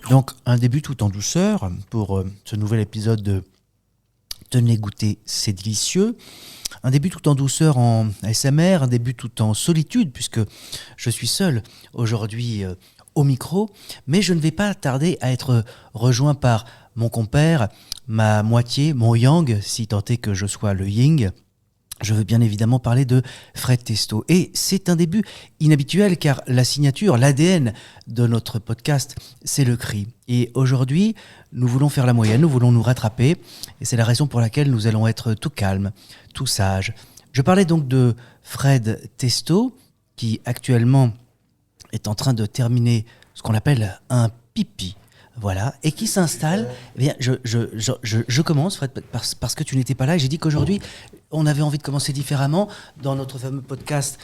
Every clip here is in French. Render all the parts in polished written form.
Donc, un début tout en douceur pour ce nouvel épisode de Tenez goûter, c'est délicieux. Un début tout en douceur en ASMR, un début tout en solitude, puisque je suis seul aujourd'hui au micro, mais je ne vais pas tarder à être rejoint par mon compère, ma moitié, mon yang, si tant est que je sois le yin. Je veux bien évidemment parler de Fred Testo. Et c'est un début inhabituel car la signature, l'ADN de notre podcast, c'est le cri. Et aujourd'hui, nous voulons faire la moyenne, nous voulons nous rattraper. Et c'est la raison pour laquelle nous allons être tout calmes, tout sages. Je parlais donc de Fred Testo, qui actuellement est en train de terminer ce qu'on appelle un pipi. Voilà, et qui s'installe. Eh bien, je commence, Fred, parce que tu n'étais pas là. Et j'ai dit qu'aujourd'hui, on avait envie de commencer différemment dans notre fameux podcast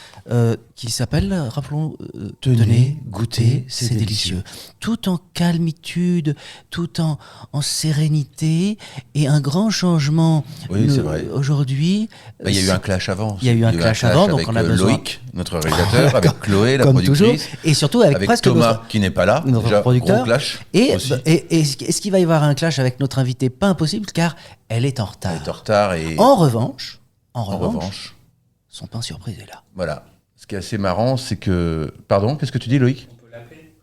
qui s'appelle, rappelons, Tenez, goûter, c'est délicieux. Tout en calmitude, tout en sérénité, et un grand changement. Oui, c'est vrai. Aujourd'hui. Il y a eu un clash avant. Il y a eu un clash avant, donc on a besoin. Loïc, notre réalisateur, avec Chloé, la comme productrice. Toujours, et surtout avec presque Thomas, qui n'est pas là. Notre déjà, producteur. Gros clash. Et est-ce qu'il va y avoir un clash avec notre invitée? Pas impossible, car elle est en retard. Elle est en retard et... En revanche, son pain surprise est là. Voilà. Ce qui est assez marrant, c'est que... Pardon, qu'est-ce que tu dis, Loïc? On peut l'appeler.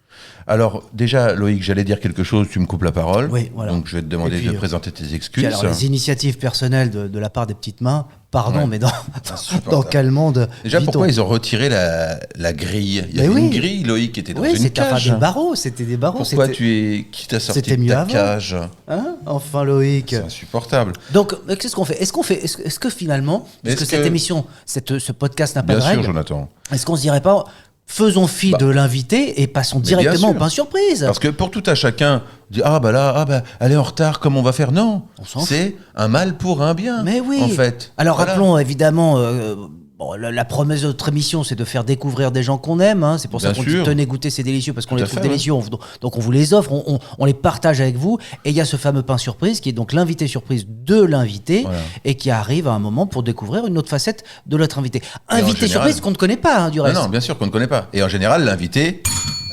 Alors, déjà, Loïc, j'allais dire quelque chose, tu me coupes la parole. Oui, voilà. Donc, je vais te demander de présenter tes excuses. Alors, les initiatives personnelles de la part des petites mains, pardon, mais dans quel monde déjà, vit-on? pourquoi ils ont retiré la grille? Il y avait une grille, Loïc, qui était dans une cage. C'était des barreaux. Pourquoi qui t'a sorti de ta cage? Hein? Enfin, Loïc. C'est insupportable. Donc, qu'est-ce qu'on fait? Est-ce que finalement, puisque cette émission, ce podcast n'a pas de règle, bien sûr, Jonathan. Est-ce qu'on se dirait pas, faisons fi de l'invité et passons directement au pain surprise? Parce que pour tout à chacun, dit elle est en retard, comment on va faire? Non, c'est un mal pour un bien. Mais oui. En fait. Alors rappelons évidemment, la promesse de notre émission, c'est de faire découvrir des gens qu'on aime. Hein. C'est pour ça qu'on dit tenez goûter, c'est délicieux, parce qu'on les trouve délicieux. Donc on vous les offre, on les partage avec vous. Et il y a ce fameux pain surprise qui est donc l'invité surprise de l'invité, et qui arrive à un moment pour découvrir une autre facette de notre invité. Invité surprise qu'on ne connaît pas, du reste. Non, bien sûr qu'on ne connaît pas. Et en général, l'invité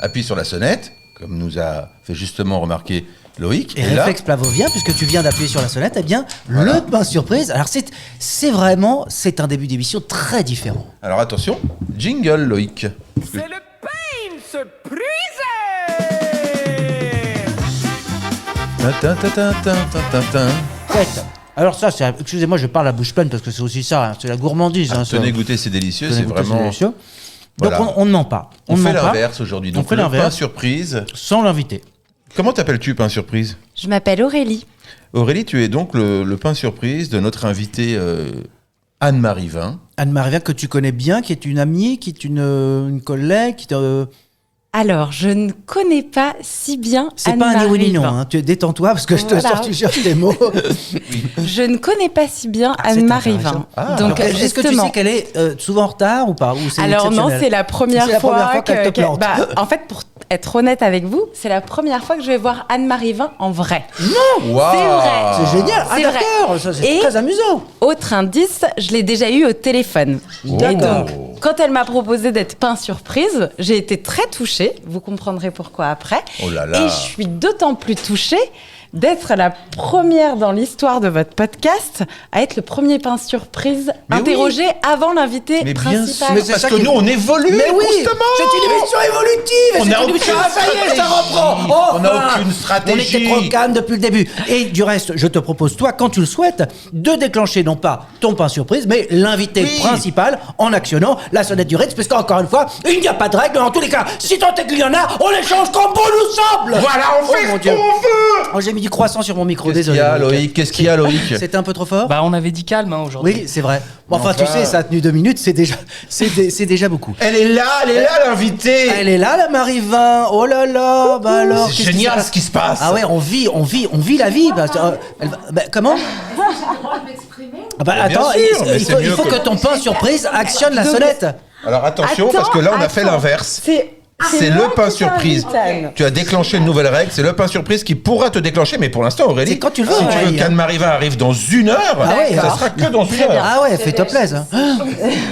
appuie sur la sonnette, comme nous a fait justement remarquer Loïc. Et réflexe pavlovien, puisque tu viens d'appuyer sur la sonnette, eh bien, le pain surprise. Alors, c'est un début d'émission très différent. Alors, attention, jingle, Loïc. C'est le pain surprise! Alors ça, excusez-moi, je parle à bouche pleine parce que c'est aussi ça, c'est la gourmandise. Tenez goûter, c'est délicieux, c'est vraiment... Donc on ne ment pas. On fait l'inverse aujourd'hui. Donc le pain surprise... Sans l'invité. Comment t'appelles-tu, pain surprise? Je m'appelle Aurélie. Aurélie, tu es donc le pain surprise de notre invitée Anne-Marie Vin. Anne-Marie Vin, que tu connais bien, qui est une amie, qui est une collègue, Alors, je ne connais pas si bien c'est Anne-Marie pas un ni oui ni non, Vin. hein. Tu détends-toi parce que tu cherches les mots. Je ne connais pas si bien Anne-Marie Vin. Donc, est-ce que tu sais qu'elle est souvent en retard ou pas, ou c'est alors non, c'est la première fois qu'elle te plante. En fait, pour être honnête avec vous, c'est la première fois que je vais voir Anne-Marie Vin en vrai. Non, wow. C'est vrai. C'est génial. C'est d'accord, ça, c'est très amusant. Autre indice, je l'ai déjà eu au téléphone. D'accord. Et donc, quand elle m'a proposé d'être pain surprise, j'ai été très touchée. Vous comprendrez pourquoi après. Oh là là. Et je suis d'autant plus touchée d'être la première dans l'histoire de votre podcast à être le premier pain surprise interrogé avant l'invité principal. Mais parce que nous, on évolue constamment. C'est une émission évolutive. On n'a aucune stratégie. Ça reprend. On n'a aucune stratégie. On était trop calme depuis le début. Et du reste, je te propose, toi, quand tu le souhaites, de déclencher non pas ton pain surprise, mais l'invité principal en actionnant la sonnette du Ritz, parce qu'encore une fois, il n'y a pas de règle. En tous les cas, si tant est qu'il y en a, on les change comme bon nous semble. Voilà, on fait ce qu'on veut. Oh, j'ai mis du croissant sur mon micro, Qu'est-ce désolé. Qu'est-ce qu'il y a, Loïc? C'était un peu trop fort? On avait dit calme aujourd'hui. Oui, c'est vrai. Bon, enfin, tu sais, ça a tenu 2 minutes, c'est déjà beaucoup. Elle est là, l'invitée. Elle est là, la Marie Vin. Oh là là, bah alors. C'est génial ce qui se passe. Ah ouais, on vit la vie. Comment? Attends, il faut que ton pain surprise actionne la sonnette. Alors attention, parce que là, on a fait l'inverse. C'est le pain surprise. Anne. Tu as déclenché une nouvelle règle, c'est le pain surprise qui pourra te déclencher, mais pour l'instant, Aurélie, C'est quand tu le veux, si tu veux Aurélie, qu'Anne-Marie Vin arrive dans 1 heure, ouais, ça d'accord. sera que dans 1 heure. Ah ouais, fais-toi plaisir.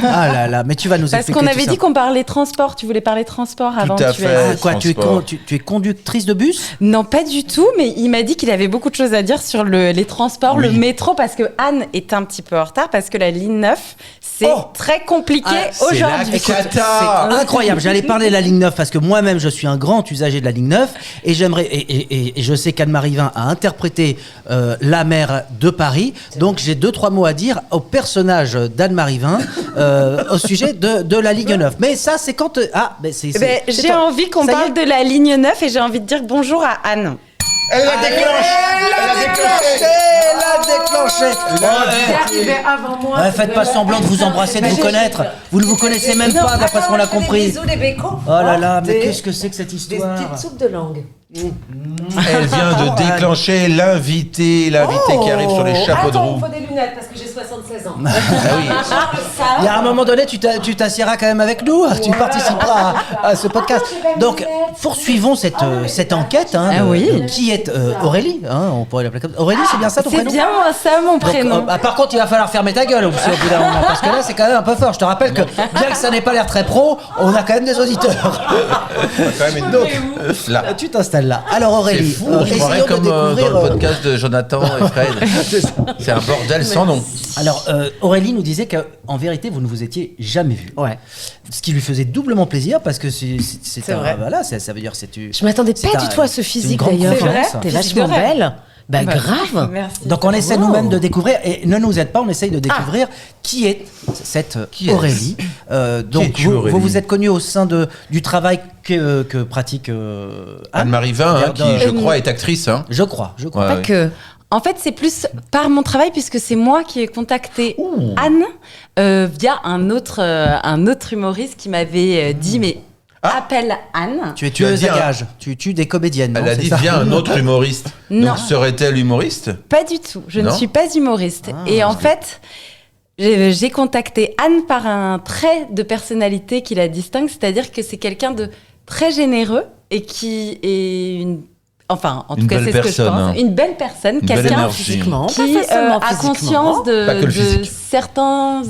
Ah là là, mais tu vas nous Parce expliquer qu'on tout avait ça. dit qu'on parlait transport. Tu voulais parler transport avant. à tu fait. as- Ah, quoi, tu es, Transport. tu es conductrice de bus? Non, pas du tout, mais il m'a dit qu'il avait beaucoup de choses à dire sur les transports, Oui. le métro, parce que Anne est un petit peu en retard, parce que la ligne 9, c'est Oh. très compliqué Ah, c'est aujourd'hui. la cata. C'est incroyable. J'allais parler de la ligne 9 parce que moi-même je suis un grand usager de la ligne 9 et j'aimerais et je sais qu'Anne-Marie Vin a interprété la maire de Paris. Donc j'ai 2-3 mots à dire au personnage d'Anne-Marie Vin au sujet de la ligne 9. Mais ça c'est quand c'est J'ai envie qu'on Ça y est. parle de la ligne 9 et j'ai envie de dire bonjour à Anne. Elle la déclenche. Elle a déclenché. arrivé avant moi. Ouais, faites pas semblant de vous embrasser, de vous connaître. Vous ne vous connaissez même pas d'après ce qu'on a compris. Bisous, des bécos. Oh là là, mais Des- qu'est-ce que c'est que cette Des histoire? petites soupes de langue. Elle vient de déclencher l'invité qui arrive sur les chapeaux de Attends, roue. il faut des lunettes parce que j'ai 76 ans. Ah oui. Il y a un moment donné, tu t'assiéras quand même avec nous, tu participeras à ce podcast. Donc, poursuivons cette enquête. Hein, Ah oui. Qui est Aurélie, hein, on pourrait l'appeler comme ça. Aurélie, c'est bien ça ton C'est prénom? bien ça mon Donc, prénom. par contre, il va falloir fermer ta gueule au bout d'un moment, parce que là, c'est quand même un peu fort. Je te rappelle que, bien que ça n'ait pas l'air très pro, on a quand même des auditeurs. Quand même une donc, là. Tu t'installes là. Alors, C'est Aurélie, fou, on se essayons croirait de comme dans découvrir, le podcast de Jonathan et Fred. C'est un bordel sans nom. Alors, Aurélie nous disait qu'en vérité, vous ne vous étiez jamais vus. Ouais. Ce qui lui faisait doublement plaisir parce que c'est un. vrai. Voilà, ça veut dire c'est tu. Je m'attendais c'est pas un- du tout à ce c'est une physique grande d'ailleurs. conférence. T'es Physique vachement de rêve. belle. Bah grave. Merci. Donc on essaie Wow. nous-mêmes de découvrir et ne nous aide pas, on essaye de découvrir qui est cette Qui est-ce Aurélie. Donc es-tu, vous, Aurélie vous êtes connus au sein du travail que pratique Anne-Marie Vin, hein, qui je crois est actrice. Hein. Je crois. Ouais, Pas ouais. que. En fait, c'est plus par mon travail puisque c'est moi qui ai contacté Anne via un autre humoriste qui m'avait dit mais appelle Anne. Tu es Tu as tueuse dit à un- gages. Tu tues des comédiennes. Elle non, a c'est dit ça viens un autre humoriste. Non. Donc serait-elle humoriste? Pas du tout. Je ne Non. suis pas humoriste. Et en fait, j'ai contacté Anne par un trait de personnalité qui la distingue, c'est-à-dire que c'est quelqu'un de très généreux et qui est une. Enfin, en Une tout cas, belle c'est ce que je personne, pense. hein. Une belle personne, Une belle quelqu'un énergie. Physiquement. qui Pas seulement a physiquement. conscience Pas que le de physique. certains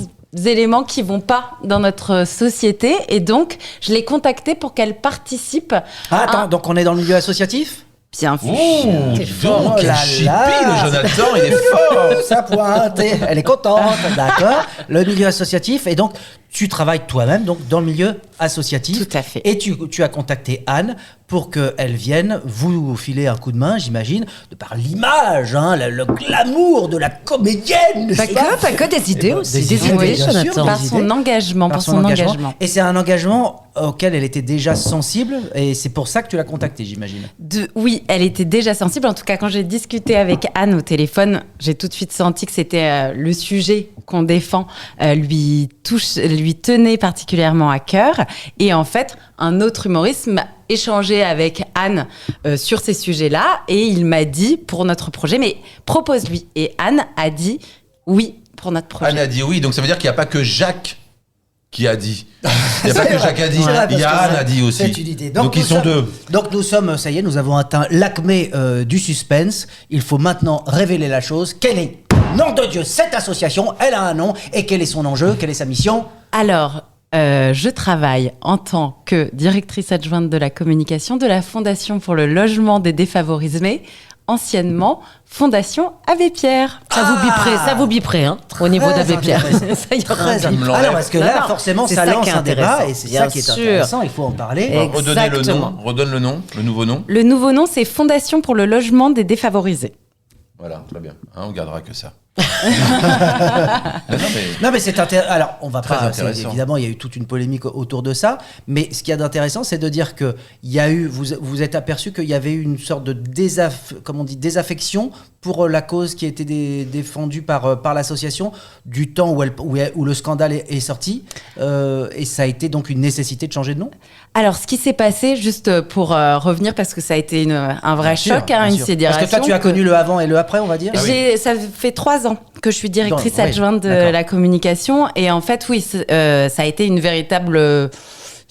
éléments qui vont pas dans notre société. Et donc, je l'ai contactée pour qu'elle participe. Ah, attends, donc on est dans le milieu associatif? Bien vu. Oh, dis fort. donc, Oh quel là chippie là. le Jonathan, il est fort. Ça pointe, elle est contente, d'accord. Le milieu associatif, et donc tu travailles toi-même donc dans le milieu associatif. Tout à fait. Et tu as contacté Anne pour qu'elle vienne vous filer un coup de main, j'imagine, de par l'image, hein, le glamour de la comédienne. n'est-ce Pas que des idées aussi. Des idées, idées, bien sûr, Jonathan. Par des son idées. engagement, Par pour son son engagement. engagement. Et c'est un engagement auquel elle était déjà sensible, et c'est pour ça que tu l'as contactée, j'imagine. Oui, elle était déjà sensible. En tout cas, quand j'ai discuté avec Anne au téléphone, j'ai tout de suite senti que c'était le sujet qu'on défend lui tenait particulièrement à cœur. Et en fait, un autre humoriste m'a échangé avec Anne sur ces sujets-là et il m'a dit pour notre projet, mais propose-lui. Et Anne a dit oui pour notre projet. Anne a dit oui, donc ça veut dire qu'il n'y a pas que Jacques qui a dit. Il n'y a pas C'est que vrai. Jacques a dit, C'est vrai, il y a parce que Anne a dit aussi. c'est une idée. Donc nous ils sont sommes- deux. Donc nous sommes, ça y est, nous avons atteint l'acmé du suspense. Il faut maintenant révéler la chose. Quel est, nom de Dieu, cette association? Elle a un nom. Et quel est son enjeu? Quelle est sa mission? Alors, je travaille en tant que directrice adjointe de la communication de la Fondation pour le logement des défavorisés, anciennement Fondation Abbé Pierre. Ça vous biperait, hein, au niveau Très d'Abbé Pierre. intéressant. Ça y aura un Très bip. me l'enlève. Alors parce que là, Non, forcément, c'est ça ça lance qui est un débat intéressant. et c'est Bien ça qui est sûr. intéressant. Il faut en parler. Et- Redonnez le nom, Exactement. redonne le nom, le nouveau nom. Le nouveau nom, c'est Fondation pour le logement des défavorisés. Voilà, très bien. Hein, on gardera que ça. non, mais Non, mais c'est intéressant. Alors, on va Très pas. intéressant. Évidemment, il y a eu toute une polémique autour de ça. Mais ce qu'il y a d'intéressant, c'est de dire que il y a eu. Vous êtes aperçu qu'il y avait eu une sorte de désaffection pour la cause qui a été défendue par l'association du temps où le scandale est sorti. Et ça a été donc une nécessité de changer de nom. Alors, ce qui s'est passé, juste pour revenir, parce que ça a été un vrai Bien sûr, choc, hein, bien une sûr. sidération. Parce que toi, tu as connu le avant et le après, on va dire. Ah oui. Ça fait 3 ans que je suis directrice Oui, adjointe de d'accord. la communication. Et en fait, oui, ça a été une véritable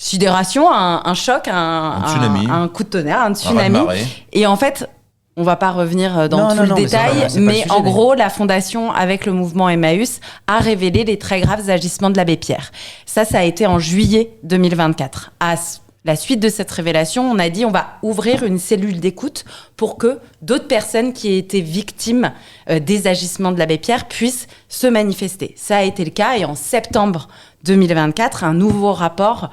sidération, un choc, un tsunami. un coup de tonnerre, un Un tsunami. raz-de-marée. Et en fait, on va pas revenir dans Non, tout le non, mais c'est détail, pas- c'est pas le mais sujet, en mais- gros, la fondation, avec le mouvement Emmaüs, a révélé les très graves agissements de l'abbé Pierre. Ça a été en juillet 2024. À la suite de cette révélation, on a dit on va ouvrir une cellule d'écoute pour que d'autres personnes qui aient été victimes des agissements de l'abbé Pierre puissent se manifester. Ça a été le cas et en septembre 2024, un nouveau rapport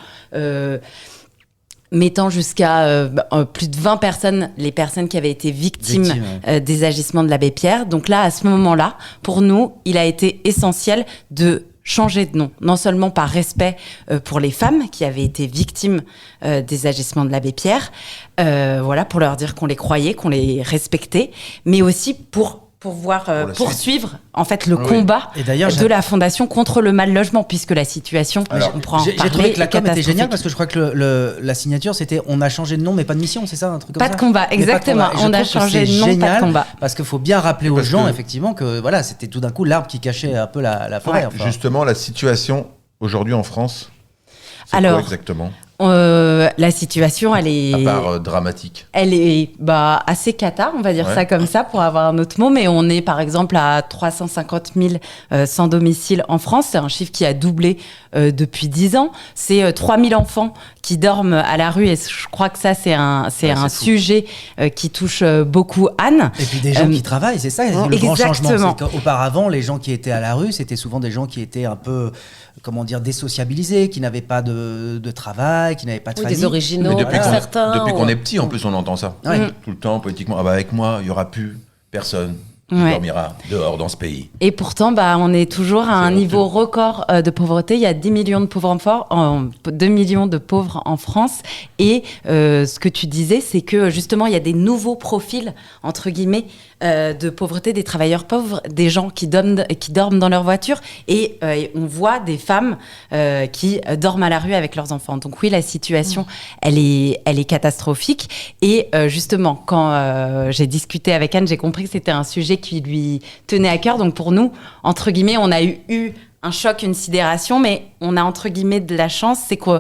mettant jusqu'à plus de 20 personnes, les personnes qui avaient été victimes des agissements de l'abbé Pierre. Donc là, à ce moment-là, pour nous, il a été essentiel de changer de nom, non seulement par respect pour les femmes qui avaient été victimes des agissements de l'abbé Pierre, voilà, pour leur dire qu'on les croyait, qu'on les respectait, mais aussi pour pouvoir la poursuivre en fait le Oui. combat Et d'ailleurs, de la fondation contre le mal logement, puisque la situation, Alors, on pourra en J'ai parler, trouvé que la est com était catastrophique. géniale parce que je crois que la signature c'était on a changé de nom mais pas de mission, c'est ça un truc comme Pas ça de combat, Mais pas de exactement. combat. Et je On a trouve que changé c'est de nom, pas de génial, combat. parce qu'il faut bien rappeler aux Parce gens que- effectivement que voilà, c'était tout d'un coup l'arbre qui cachait un peu la forêt. Ouais. enfin. Justement, la situation aujourd'hui en France, c'est Alors, quoi exactement? La situation, elle est... À part dramatique. Elle est assez cata, on va dire Ouais. ça comme ça, pour avoir un autre mot, mais on est par exemple à 350 000 sans domicile en France. C'est un chiffre qui a doublé depuis 10 ans. C'est 3 000 enfants qui dorment à la rue et je crois que ça, c'est un c'est fou. sujet qui touche beaucoup Anne. Et puis des gens qui travaillent, c'est ça le grand exactement. changement. C'est qu'auparavant, les gens qui étaient à la rue, c'était souvent des gens qui étaient un peu, comment dire, désociabilisés, qui n'avaient pas de travail, qui n'avaient pas de Oui, famille. des originaux, Mais depuis qu'on certains. depuis qu'on ou- est petit, en plus, on entend ça. Ouais. Tout le temps, politiquement. Ah bah avec moi, il n'y aura plus personne qui Ouais. dormira dehors dans ce pays. Et pourtant, on est toujours à un honteux. niveau record de pauvreté. Il y a 10 millions de pauvres 2 millions de pauvres en France. Et ce que tu disais, c'est que justement, il y a des nouveaux profils, entre guillemets, de pauvreté, des travailleurs pauvres, des gens qui dorment dans leur voiture. Et on voit des femmes qui dorment à la rue avec leurs enfants. Donc oui, la situation, elle est catastrophique. Et justement, quand j'ai discuté avec Anne, j'ai compris que c'était un sujet qui lui tenait à cœur. Donc pour nous, entre guillemets, on a eu un choc, une sidération, mais on a entre guillemets de la chance, c'est qu'on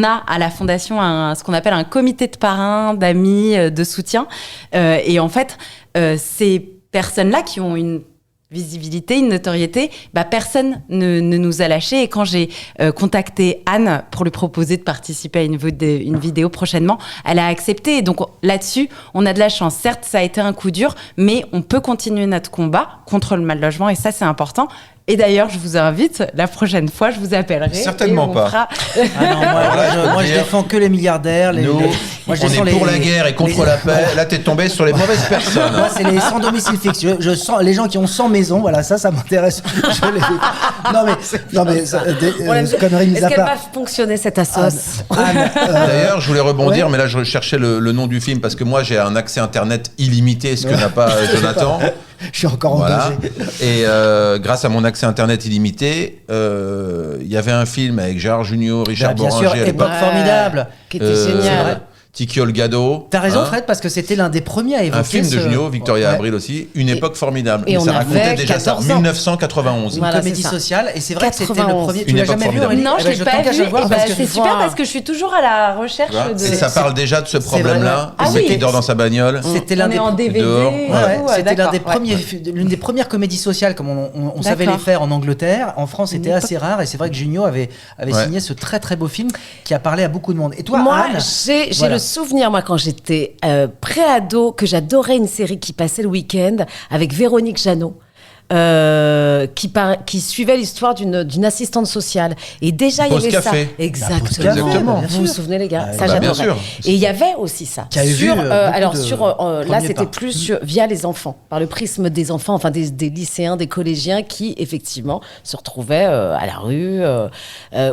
a à la Fondation ce qu'on appelle un comité de parrains, d'amis, de soutien. Et en fait, ces personnes-là qui ont une visibilité, une notoriété, personne ne nous a lâchés. Et quand j'ai contacté Anne pour lui proposer de participer à une vidéo prochainement, elle a accepté. Et donc là-dessus, on a de la chance. Certes, ça a été un coup dur, mais on peut continuer notre combat contre le mal logement et ça, c'est important. Et d'ailleurs, je vous invite, la prochaine fois, je vous appellerai. Certainement et on pas. fera- Ah non, moi, je dire, défends que les milliardaires. Nous, moi, je on défends est pour la guerre et contre la paix. Là, t'es tombé sur les mauvaises personnes. Moi, c'est les sans domicile fixe. Je sens les gens qui ont 100 maisons. Voilà, ça m'intéresse. Non mais conneries mises Est-ce à qu'elle part. va fonctionner cette assos Anne, D'ailleurs, je voulais rebondir, ouais. mais là, je cherchais le nom du film parce que moi, j'ai un accès internet illimité, ce que n'a pas Jonathan. je suis encore Voilà. engagé. Et grâce à mon accès internet illimité, il y avait un film avec Gérard Jugnot, Richard Bien sûr, Boranger à l'époque. époque formidable. Qui était génial. Tiki Olgado. T'as raison, hein. Fred, parce que c'était l'un des premiers à évoquer Un film de Jugnot, Victoria Ouais. Abril aussi, une époque formidable. et on ça avait racontait déjà ça, 14 ans. 1991. Une Voilà, comédie c'est ça. sociale, et c'est vrai que c'était le 91. premier. Tu Une l'as époque jamais vu, formidable. Aurélie Non, Eh je ben, l'ai pas t'engage à vu. le voir Et parce c'est que super parce que je suis toujours à la recherche Tu vois, de. et ça parle déjà de ce vrai. problème-là. Ah le mec oui. qui dort dans sa bagnole. c'était On l'un est des en DVD. dehors. et Ouais, tout, c'était l'un des d'accord, premiers, l'une des premières comédies sociales comme on savait les D'accord. faire en Angleterre. En France, c'était Une assez rare et c'est vrai que Junio avait Ouais. signé ce très très beau film qui a parlé à beaucoup de monde. Et toi, Moi, Anne j'ai Voilà. le souvenir, moi, quand j'étais pré-ado, que j'adorais une série qui passait le week-end avec Véronique Jeannot. Qui suivait l'histoire d'une assistante sociale. Et déjà, il y Pause avait café. ça. Exactement. Pause café, Exactement. bien Vous vous sûr. souvenez, les gars? Ah, Ça, bah, bien j'adorais. sûr. Et il y avait aussi ça. Qui a eu Sur, beaucoup alors, de sur, là, premiers c'était pas. plus via les enfants, par le prisme des enfants, enfin des lycéens, des collégiens qui, effectivement, se retrouvaient à la rue.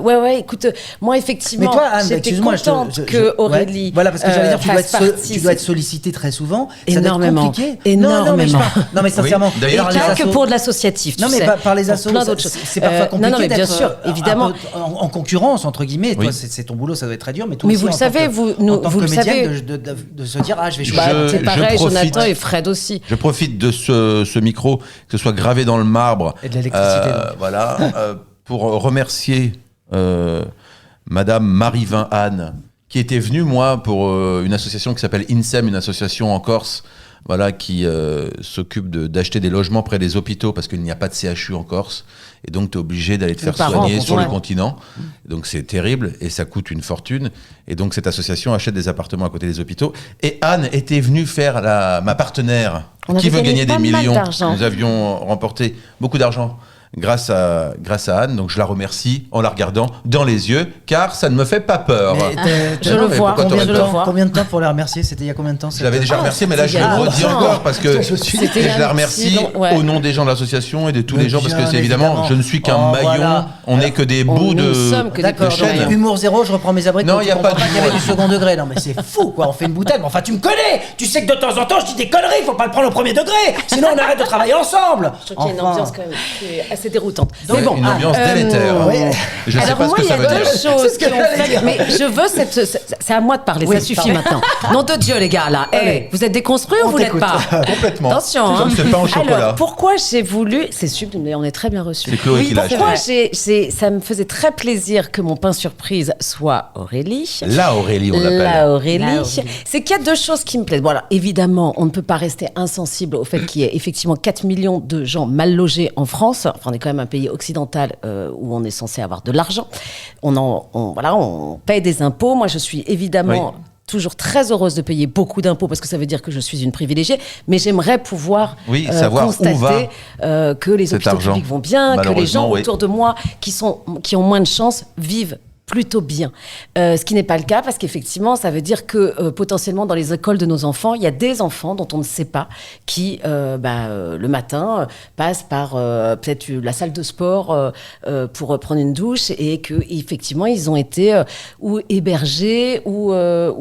Ouais, écoute, moi, effectivement, Mais toi, Anne, j'étais excuse-moi, contente que Aurélie. ouais. Voilà, parce que j'allais dire, tu fasse dois être sollicité très souvent. Énormément. Ça doit être compliqué. Énormément. Non, mais sincèrement. Oui. D'ailleurs, par Et les pas que assos- pour de l'associatif. Non, tu mais sais, par les pour assos, plein d'autres choses. c'est parfois compliqué. Non, mais bien d'être, sûr, évidemment. un peu en concurrence, entre guillemets. Oui. Toi, c'est ton boulot, ça doit être très dur. Mais toi Mais aussi, vous le en tant savez, que- vous en tant que le comédienne, savez. de se dire, je vais Je- choisir. C'est pareil, profite. Jonathan et Fred aussi. Je profite de ce micro, que ce soit gravé dans le marbre. Et de l'électricité, donc. Voilà, pour remercier Madame Marivin Anne, qui était venue, moi, pour une association qui s'appelle INSEM, une association en Corse, voilà, qui s'occupe d'acheter des logements près des hôpitaux parce qu'il n'y a pas de CHU en Corse. Et donc, tu es obligé d'aller te faire soigner sur le continent. Donc, c'est terrible et ça coûte une fortune. Et donc, cette association achète des appartements à côté des hôpitaux. Et Anne était venue faire ma partenaire qui veut gagner des millions. Nous avions remporté beaucoup d'argent grâce à Anne, donc je la remercie en la regardant dans les yeux, car ça ne me fait pas peur. Je le vois. Combien de temps pour la remercier? C'était il y a combien de temps? Je l'avais déjà remercié, mais là je le redis encore parce que je la remercie au nom des gens de l'association et de tous les gens, parce que c'est évidemment, je ne suis qu'un maillon, on n'est que des bouts de chaîne. Humour zéro, je reprends mes abricots. Non, il n'y a pas qu'il y avait du second degré. Non, mais c'est fou, quoi. On fait une boutade. Mais enfin, tu me connais. Tu sais que de temps en temps, je dis des conneries. Faut pas le prendre au premier degré. Sinon, on arrête de travailler ensemble. Je trouve qu'il y a une ambiance quand même qui est assez déroutante. C'est bon, une ambiance délétère. Je ne sais pas ce que ça veut dire. C'est ce que j'allais dire. Mais je veux c'est à moi de parler, ça suffit maintenant. Nom de Dieu, les gars, là. Vous êtes déconstruits ou vous l'êtes pas? Complètement. Attention. Comme ce pain au chocolat. Alors, pourquoi j'ai voulu... C'est sublime, mais on est très bien reçus. C'est Chloé qui l'a acheté. Pourquoi ça me faisait très plaisir que mon pain surprise soit Aurélie. La Aurélie, on l'appelle. La Aurélie. C'est qu'il y a deux choses qui me plaisent. Bon, alors, évidemment, on ne peut pas rester insensible au fait qu'il y ait effectivement 4 millions de gens mal logés en France. Enfin, on est quand même un pays occidental où on est censé avoir de l'argent. On paye des impôts. Moi, je suis évidemment... toujours très heureuse de payer beaucoup d'impôts parce que ça veut dire que je suis une privilégiée, mais j'aimerais pouvoir savoir constater où va que les hôpitaux publics vont bien, que les gens autour de moi qui ont moins de chance vivent plutôt bien. Ce qui n'est pas le cas parce qu'effectivement, ça veut dire que potentiellement dans les écoles de nos enfants, il y a des enfants dont on ne sait pas qui, le matin, passent par peut-être la salle de sport pour prendre une douche et qu'effectivement, ils ont été ou hébergés ou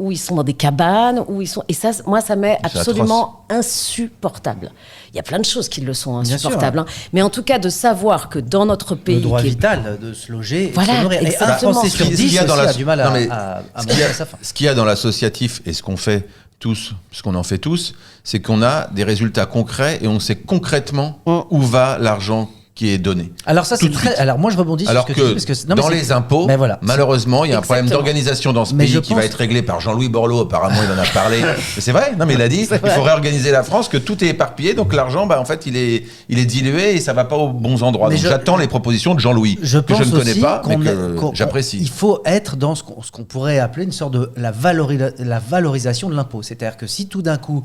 ils sont dans des cabanes. Et ça, moi, ça m'est absolument insupportable. Il y a plein de choses qui le sont insupportables. Mais en tout cas, de savoir que dans notre pays... Le droit vital de se loger... Voilà, exactement. Ce qu'il y a dans l'associatif et ce qu'on fait tous, ce qu'on en fait tous, c'est qu'on a des résultats concrets et on sait concrètement où va l'argent qui est donné. Alors ça c'est très... Alors moi je rebondis sur ce que tu dis, parce que dans les impôts, malheureusement, il y a un problème d'organisation dans ce pays qui va être réglé par Jean-Louis Borloo, apparemment il en a parlé. Mais c'est vrai, non mais il a dit, il faut réorganiser la France, que tout est éparpillé, donc l'argent, en fait, il est dilué et ça va pas aux bons endroits. Donc j'attends les propositions de Jean-Louis, que je ne connais pas, mais que j'apprécie. Il faut être dans ce qu'on pourrait appeler une sorte de la valorisation de l'impôt. C'est-à-dire que si tout d'un coup,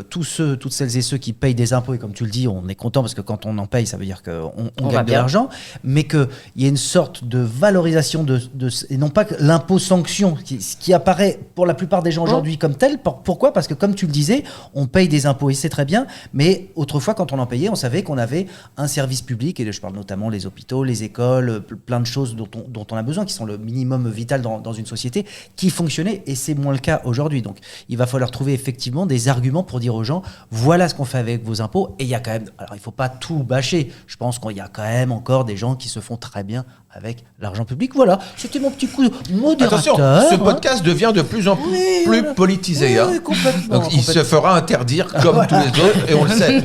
toutes celles et ceux qui payent des impôts, et comme tu le dis, on est content parce que quand on en paye, ça veut dire qu'on gagne de l'argent, mais qu'il y ait une sorte de valorisation et non pas que l'impôt-sanction, qui apparaît pour la plupart des gens aujourd'hui comme tel. Pourquoi ? Parce que comme tu le disais, on paye des impôts et c'est très bien, mais autrefois quand on en payait, on savait qu'on avait un service public, et je parle notamment les hôpitaux, les écoles, plein de choses dont on a besoin, qui sont le minimum vital dans une société, qui fonctionnaient, et c'est moins le cas aujourd'hui. Donc il va falloir trouver effectivement des arguments pour dire aux gens, voilà ce qu'on fait avec vos impôts, et il y a quand même, alors il ne faut pas tout bâcher, je pense qu'il y a quand même encore des gens qui se font très bien avec l'argent public. Voilà, c'était mon petit coup modérateur. Attention, ce podcast devient de plus en plus politisé. Oui, complètement. Donc il se fera interdire comme tous les autres, et on le sait.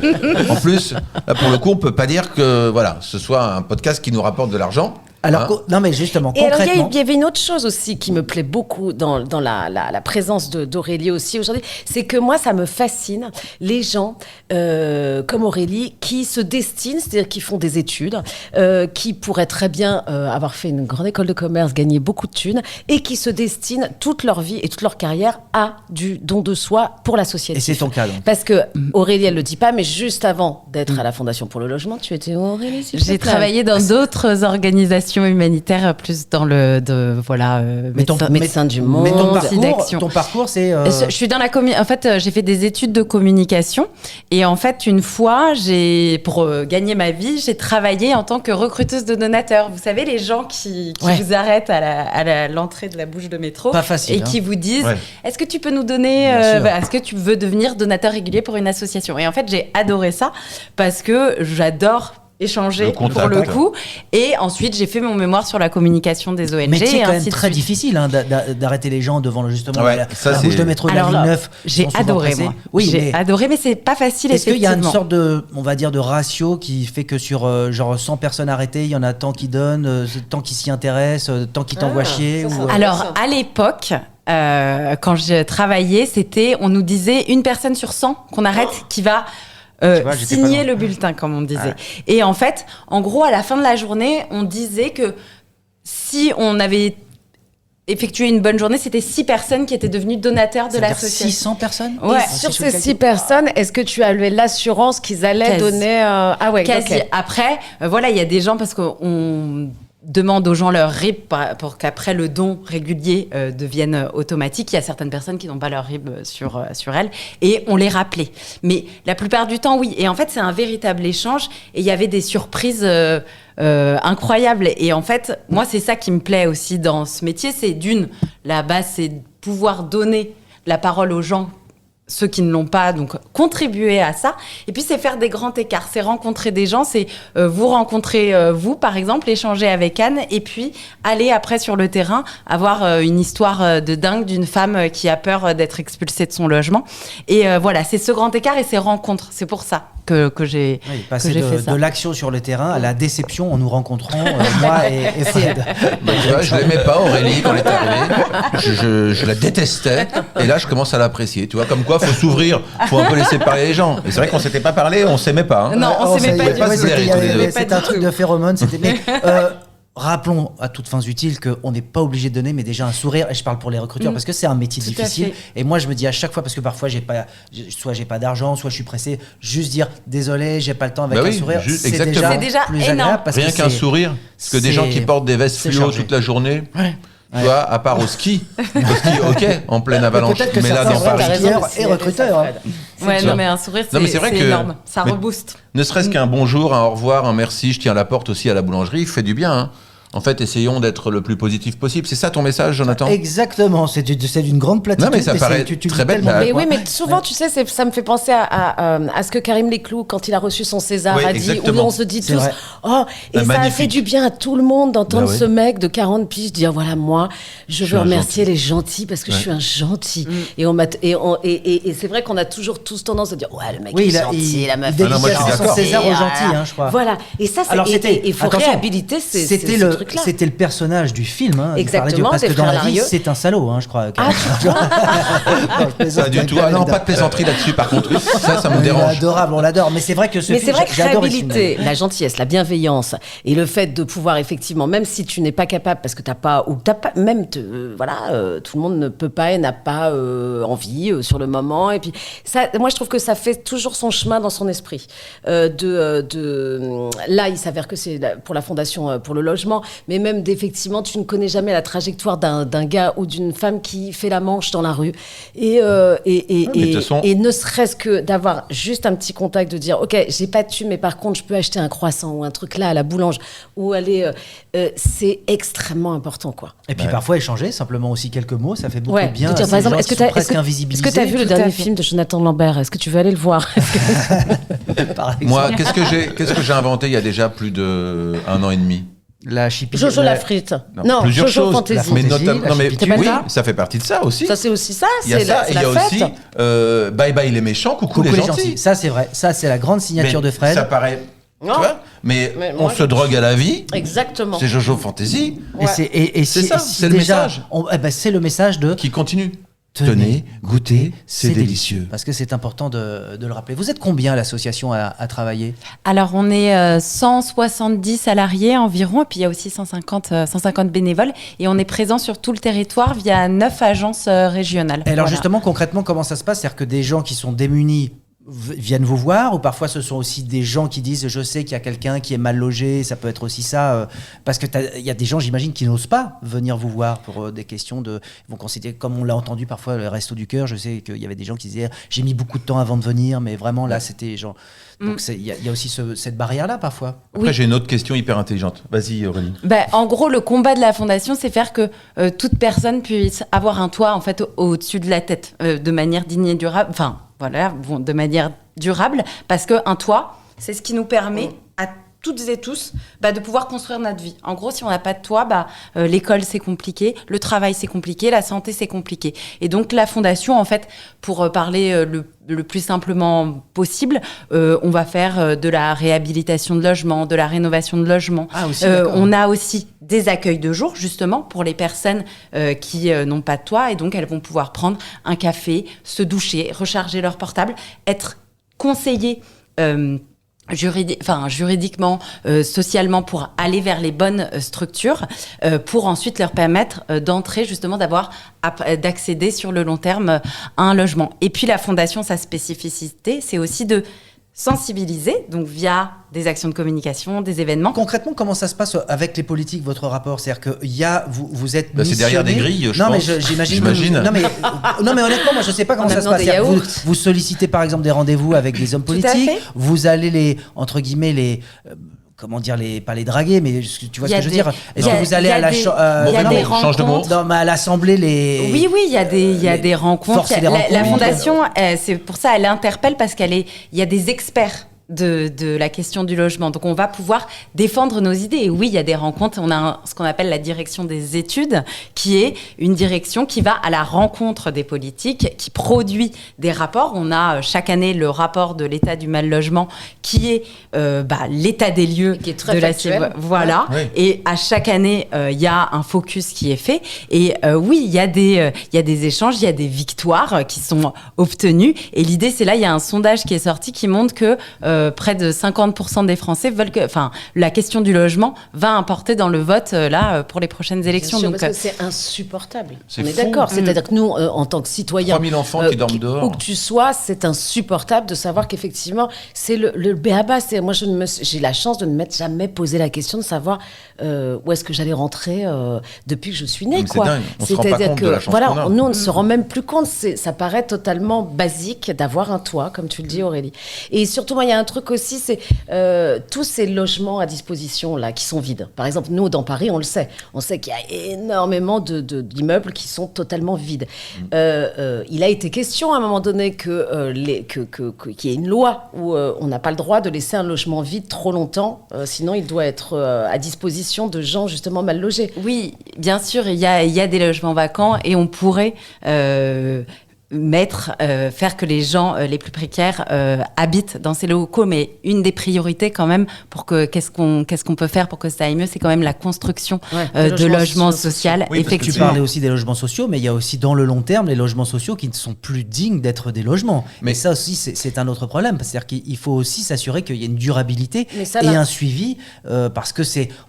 En plus, là, pour le coup, on peut pas dire que ce soit un podcast qui nous rapporte de l'argent. Alors, non mais justement, concrètement... Alors, il y avait une autre chose aussi qui me plaît beaucoup dans la présence d'Aurélie aussi aujourd'hui, c'est que moi, ça me fascine, les gens comme Aurélie qui se destinent, c'est-à-dire qui font des études, qui pourraient très bien avoir fait une grande école de commerce, gagner beaucoup de thunes, et qui se destinent toute leur vie et toute leur carrière à du don de soi pour l'associatif. Et c'est ton cas, donc. Parce que Aurélie, elle le dit pas, mais juste avant d'être à la Fondation pour le logement, tu étais où, Aurélie? J'ai travaillé dans d'autres organisations humanitaire, plus dans médecins du monde. Mais ton parcours, c'est... Je suis dans en fait, j'ai fait des études de communication, et en fait, une fois, pour gagner ma vie, j'ai travaillé en tant que recruteuse de donateurs. Vous savez, les gens qui vous arrêtent à l'entrée de la bouche de métro, pas facile, et qui vous disent, est-ce que tu peux nous donner, est-ce que tu veux devenir donateur régulier pour une association? Et en fait, j'ai adoré ça parce que j'adore échanger pour le coup. Et ensuite, j'ai fait mon mémoire sur la communication des ONG. Mais c'est et quand même ainsi de très suite. difficile d'arrêter les gens devant justement la ça, bouche de métro de la Villeneuve. J'ai adoré, moi. Oui, j'ai adoré, mais c'est pas facile, est-ce qu'il y a une effectivement. sorte de, on va dire, de ratio qui fait que sur genre 100 personnes arrêtées, il y en a tant qui donnent, tant qui s'y intéressent, tant qui t'envoient chier Alors, à l'époque, quand je travaillais, on nous disait une personne sur 100 qu'on arrête qui va signer le bulletin, comme on disait. Et en fait, en gros, à la fin de la journée, on disait que si on avait effectué une bonne journée, c'était 6 personnes qui étaient devenues donateurs de l'association. 600 personnes Ouais. Et sur ces 6 personnes, est-ce que tu as eu l'assurance qu'ils allaient donner Ah ouais, quasi. ok. Après, voilà, il y a des gens, parce qu'on demande aux gens leur RIB pour qu'après le don régulier devienne automatique. Il y a certaines personnes qui n'ont pas leur RIB sur elles et on les rappelait. Mais la plupart du temps, oui. Et en fait, c'est un véritable échange et il y avait des surprises incroyables. Et en fait, moi, c'est ça qui me plaît aussi dans ce métier. C'est la base, c'est de pouvoir donner la parole aux gens, ceux qui ne l'ont pas, donc contribuer à ça. Et puis, c'est faire des grands écarts. C'est rencontrer des gens, c'est vous rencontrer, vous, par exemple, échanger avec Anne, et puis aller après sur le terrain, avoir une histoire de dingue d'une femme qui a peur d'être expulsée de son logement. Et voilà, c'est ce grand écart et ces rencontres. C'est pour ça que j'ai passer fait ça. de l'action sur le terrain à la déception en nous rencontrant, moi et Fred. Tu vois, je l'aimais pas, Aurélie, quand elle est arrivée. Je la détestais. Et là, je commence à l'apprécier. Tu vois, comme quoi, faut s'ouvrir, faut un peu laisser parler les gens. Et c'est vrai qu'on s'était pas parlé, on s'aimait pas. Hein. Non, on s'aimait pas du tout. C'était un truc de phéromones. Mais rappelons à toutes fins utiles qu'on n'est pas obligé de donner, mais déjà un sourire, et je parle pour les recruteurs parce que c'est un métier difficile. Et moi, je me dis à chaque fois, parce que parfois, soit j'ai pas d'argent, soit je suis pressé, juste dire désolé, j'ai pas le temps avec un sourire. C'est déjà plus agréable. Rien qu'un sourire. Parce que des gens qui portent des vestes fluo toute la journée. Tu vois, à part au ski, ok, en pleine avalanche. Mais là, dans Paris. Et recruteurs. Ouais, non, mais un sourire, c'est énorme. Ça rebooste. Ne serait-ce qu'un bonjour, un au revoir, un merci, je tiens la porte aussi à la boulangerie, fait du bien. Hein. En fait, essayons d'être le plus positif possible. C'est ça ton message, Jonathan ? Exactement, c'est d'une grande platitude. Non, mais ça paraît très belle. Mais oui, mais souvent, tu sais, ça me fait penser à ce que Karim Leclou, quand il a reçu son César, a dit, où on se dit tous, ça a fait du bien à tout le monde d'entendre ce mec de 40 piges dire, voilà, moi, je veux remercier les gentils parce que je suis un gentil. Et c'est vrai qu'on a toujours tous tendance à dire, ouais, le mec est gentil, la meuf est gentille. Son César aux gentils, je crois. Voilà, et ça, il faut réhabiliter ce truc-là. C'était le personnage du film. Exactement, parce que dans la vie, c'est un salaud, je crois. Pas du tout. Non, pas de plaisanterie là-dessus, par contre. Ça me dérange. Adorable, on l'adore. Mais c'est vrai que c'est vrai que réhabiliter la gentillesse, la bienveillance et le fait de pouvoir effectivement, même si tu n'es pas capable, parce que t'as pas, même, tout le monde ne peut pas et n'a pas envie sur le moment. Et puis ça, moi, je trouve que ça fait toujours son chemin dans son esprit. Là, il s'avère que c'est pour la Fondation pour le logement. Mais même d'effectivement, tu ne connais jamais la trajectoire d'un gars ou d'une femme qui fait la manche dans la rue. Et ne serait-ce que d'avoir juste un petit contact, de dire, ok, j'ai pas de thune, mais par contre, je peux acheter un croissant ou un truc là à la boulange, ou aller, c'est extrêmement important, quoi. Et puis parfois échanger, simplement aussi quelques mots, ça fait beaucoup de bien. Par exemple, est-ce que tu as vu le dernier film de Jonathan Lambert ? Est-ce que tu veux aller le voir ? Moi, qu'est-ce que j'ai inventé il y a déjà plus d'1 an et demi ? La chipie. Jojo la frite. Non, plusieurs Jojo choses. Fantasy. Mais notamment, oui, ça ça fait partie de ça aussi. Ça, c'est aussi ça. Il y a ça, et il y a aussi Bye Bye les méchants, coucou les gentils. Ça, c'est vrai. Ça, c'est la grande signature de Fred. Ça paraît. Tu vois, mais on se drogue à la vie. Exactement. C'est Jojo Fantasy. Et c'est ça, c'est le message. C'est le message qui continue. Tenez, goûtez, c'est délicieux. Parce que c'est important de le rappeler. Vous êtes combien à l'association à travailler ? Alors, on est 170 salariés environ, et puis il y a aussi 150 bénévoles, et on est présent sur tout le territoire via 9 agences régionales. Et alors justement, concrètement, comment ça se passe ? C'est-à-dire que des gens qui sont démunis viennent vous voir, ou parfois ce sont aussi des gens qui disent je sais qu'il y a quelqu'un qui est mal logé, ça peut être aussi ça, parce que il y a des gens, j'imagine, qui n'osent pas venir vous voir pour des questions ils vont considérer, comme on l'a entendu parfois le Resto du Cœur, je sais qu'il y avait des gens qui disaient j'ai mis beaucoup de temps avant de venir, mais vraiment là c'était genre, donc il y a aussi cette barrière là parfois. Après j'ai une autre question hyper intelligente, vas-y Aurélie. En gros, le combat de la fondation, c'est faire que toute personne puisse avoir un toit en fait au-dessus de la tête, de manière digne et durable, de manière durable, parce qu'un toit, c'est ce qui nous permet à toutes et tous, de pouvoir construire notre vie. En gros, si on n'a pas de toit, l'école, c'est compliqué, le travail, c'est compliqué, la santé, c'est compliqué. Et donc, la fondation, en fait, pour parler le plus simplement possible, on va faire de la réhabilitation de logements, de la rénovation de logements. Ah, aussi, on a aussi des accueils de jour, justement, pour les personnes qui n'ont pas de toit. Et donc, elles vont pouvoir prendre un café, se doucher, recharger leur portable, être conseillées juridiquement, socialement, pour aller vers les bonnes structures, pour ensuite leur permettre d'entrer, justement, d'accéder sur le long terme à un logement. Et puis la fondation, sa spécificité, c'est aussi de sensibiliser, donc via des actions de communication, des événements. Concrètement, comment ça se passe avec les politiques, votre rapport? C'est-à-dire que vous êtes c'est derrière des grilles, je pense. Non, mais j'imagine. Non, mais honnêtement, moi, je sais pas comment ça se passe. Vous sollicitez, par exemple, des rendez-vous avec des hommes politiques. Vous allez pas les draguer, mais tu vois ce que je veux dire. Est-ce que vous allez à l'Assemblée Oui, il y a des rencontres. La fondation, c'est pour ça, elle interpelle parce il y a des experts de la question du logement. Donc, on va pouvoir défendre nos idées. Et oui, il y a des rencontres. On a ce qu'on appelle la direction des études, qui est une direction qui va à la rencontre des politiques, qui produit des rapports. On a chaque année le rapport de l'état du mal-logement, qui est l'état des lieux qui est très de factuel. Voilà. Oui. Et à chaque année, il y a un focus qui est fait. Et oui, il y a des échanges, il y a des victoires qui sont obtenues. Et l'idée, c'est là, il y a un sondage qui est sorti qui montre que près de 50% des Français veulent la question du logement va importer dans le vote pour les prochaines élections. Bien sûr, donc, parce que c'est insupportable. On est fou. d'accord. C'est-à-dire que nous, en tant que citoyens, 3000 enfants qui dorment dehors. Où que tu sois, c'est insupportable de savoir qu'effectivement, c'est le b.a.-ba. Moi, j'ai la chance de ne m'être jamais posé la question de savoir où est-ce que j'allais rentrer depuis que je suis née. C'est dingue. On se rend pas compte de la chance qu'on a. Nous, on ne se rend même plus compte. Ça paraît totalement basique d'avoir un toit, comme tu le dis, Aurélie. Et surtout, moi, il y a un truc aussi, c'est tous ces logements à disposition là qui sont vides. Par exemple, nous dans Paris, on le sait. On sait qu'il y a énormément d'immeubles qui sont totalement vides. Il a été question à un moment donné qu'il y ait une loi où on n'a pas le droit de laisser un logement vide trop longtemps, sinon il doit être à disposition de gens justement mal logés. Oui, bien sûr, il y a des logements vacants et on pourrait faire que les gens les plus précaires habitent dans ces locaux, mais une des priorités quand même pour que qu'est-ce qu'on peut faire pour que ça aille mieux, c'est quand même la construction de logements sociaux. Oui, effectivement. Tu parlais aussi des logements sociaux, mais il y a aussi dans le long terme les logements sociaux qui ne sont plus dignes d'être des logements. Mais ça aussi c'est un autre problème, c'est-à-dire qu'il faut aussi s'assurer qu'il y ait une durabilité et un suivi, parce que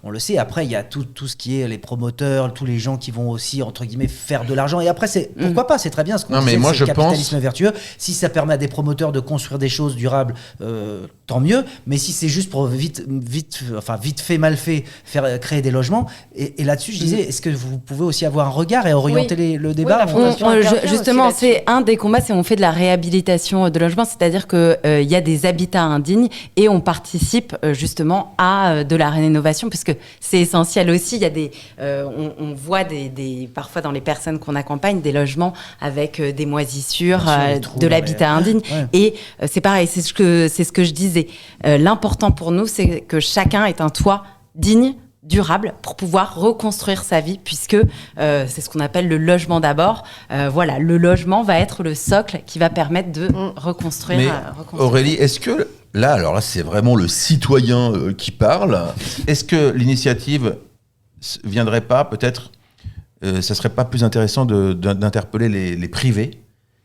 on le sait, après il y a tout ce qui est les promoteurs, tous les gens qui vont aussi entre guillemets faire de l'argent, et après pourquoi pas, c'est très bien ce qu'on dit. Je capitalisme vertueux. Si ça permet à des promoteurs de construire des choses durables, tant mieux. Mais si c'est juste pour vite fait, mal fait, créer des logements. Et là-dessus, je disais, est-ce que vous pouvez aussi avoir un regard et orienter le débat? Justement, c'est un des combats, c'est on fait de la réhabilitation de logements, c'est-à-dire que il y a des habitats indignes et on participe justement à de la rénovation, puisque c'est essentiel aussi. Il y a on voit parfois dans les personnes qu'on accompagne des logements avec des moisissures, de l'habitat indigne. Ouais. Et c'est pareil, c'est ce que je disais. L'important pour nous, c'est que chacun ait un toit digne, durable, pour pouvoir reconstruire sa vie, puisque c'est ce qu'on appelle le logement d'abord. Le logement va être le socle qui va permettre de reconstruire. Mais Aurélie, est-ce que alors là, c'est vraiment le citoyen qui parle. Est-ce que l'initiative viendrait pas, peut-être, ça serait pas plus intéressant d'interpeller les privés?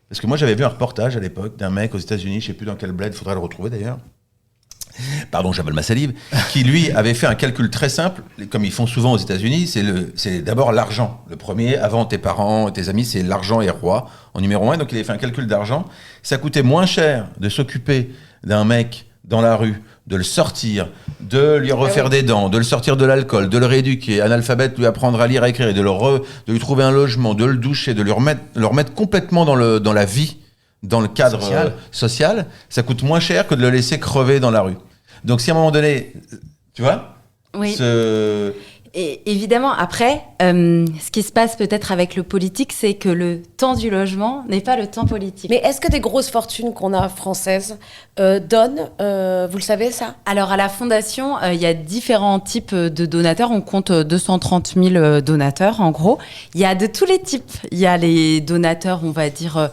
Parce que moi, j'avais vu un reportage à l'époque d'un mec aux États-Unis, je ne sais plus dans quel bled, il faudrait le retrouver d'ailleurs. Pardon, j'avale ma salive. Qui, lui, avait fait un calcul très simple, comme ils font souvent aux États-Unis, c'est d'abord l'argent. Le premier, avant tes parents, tes amis, c'est l'argent est roi, en numéro 1. Donc, il avait fait un calcul d'argent. Ça coûtait moins cher de s'occuper d'un mec dans la rue, de le sortir, de lui refaire des dents, de le sortir de l'alcool, de le rééduquer, analphabète, lui apprendre à lire, à écrire, et de lui trouver un logement, de le doucher, de le remettre complètement dans la vie, dans le cadre social, ça coûte moins cher que de le laisser crever dans la rue. Donc si à un moment donné, tu vois, oui. Et évidemment, après, ce qui se passe peut-être avec le politique, c'est que le temps du logement n'est pas le temps politique. Mais est-ce que des grosses fortunes qu'on a françaises donnent, vous le savez ça ? Alors à la Fondation, il y a différents types de donateurs. On compte 230 000 donateurs en gros. Il y a de tous les types. Il y a les donateurs, on va dire...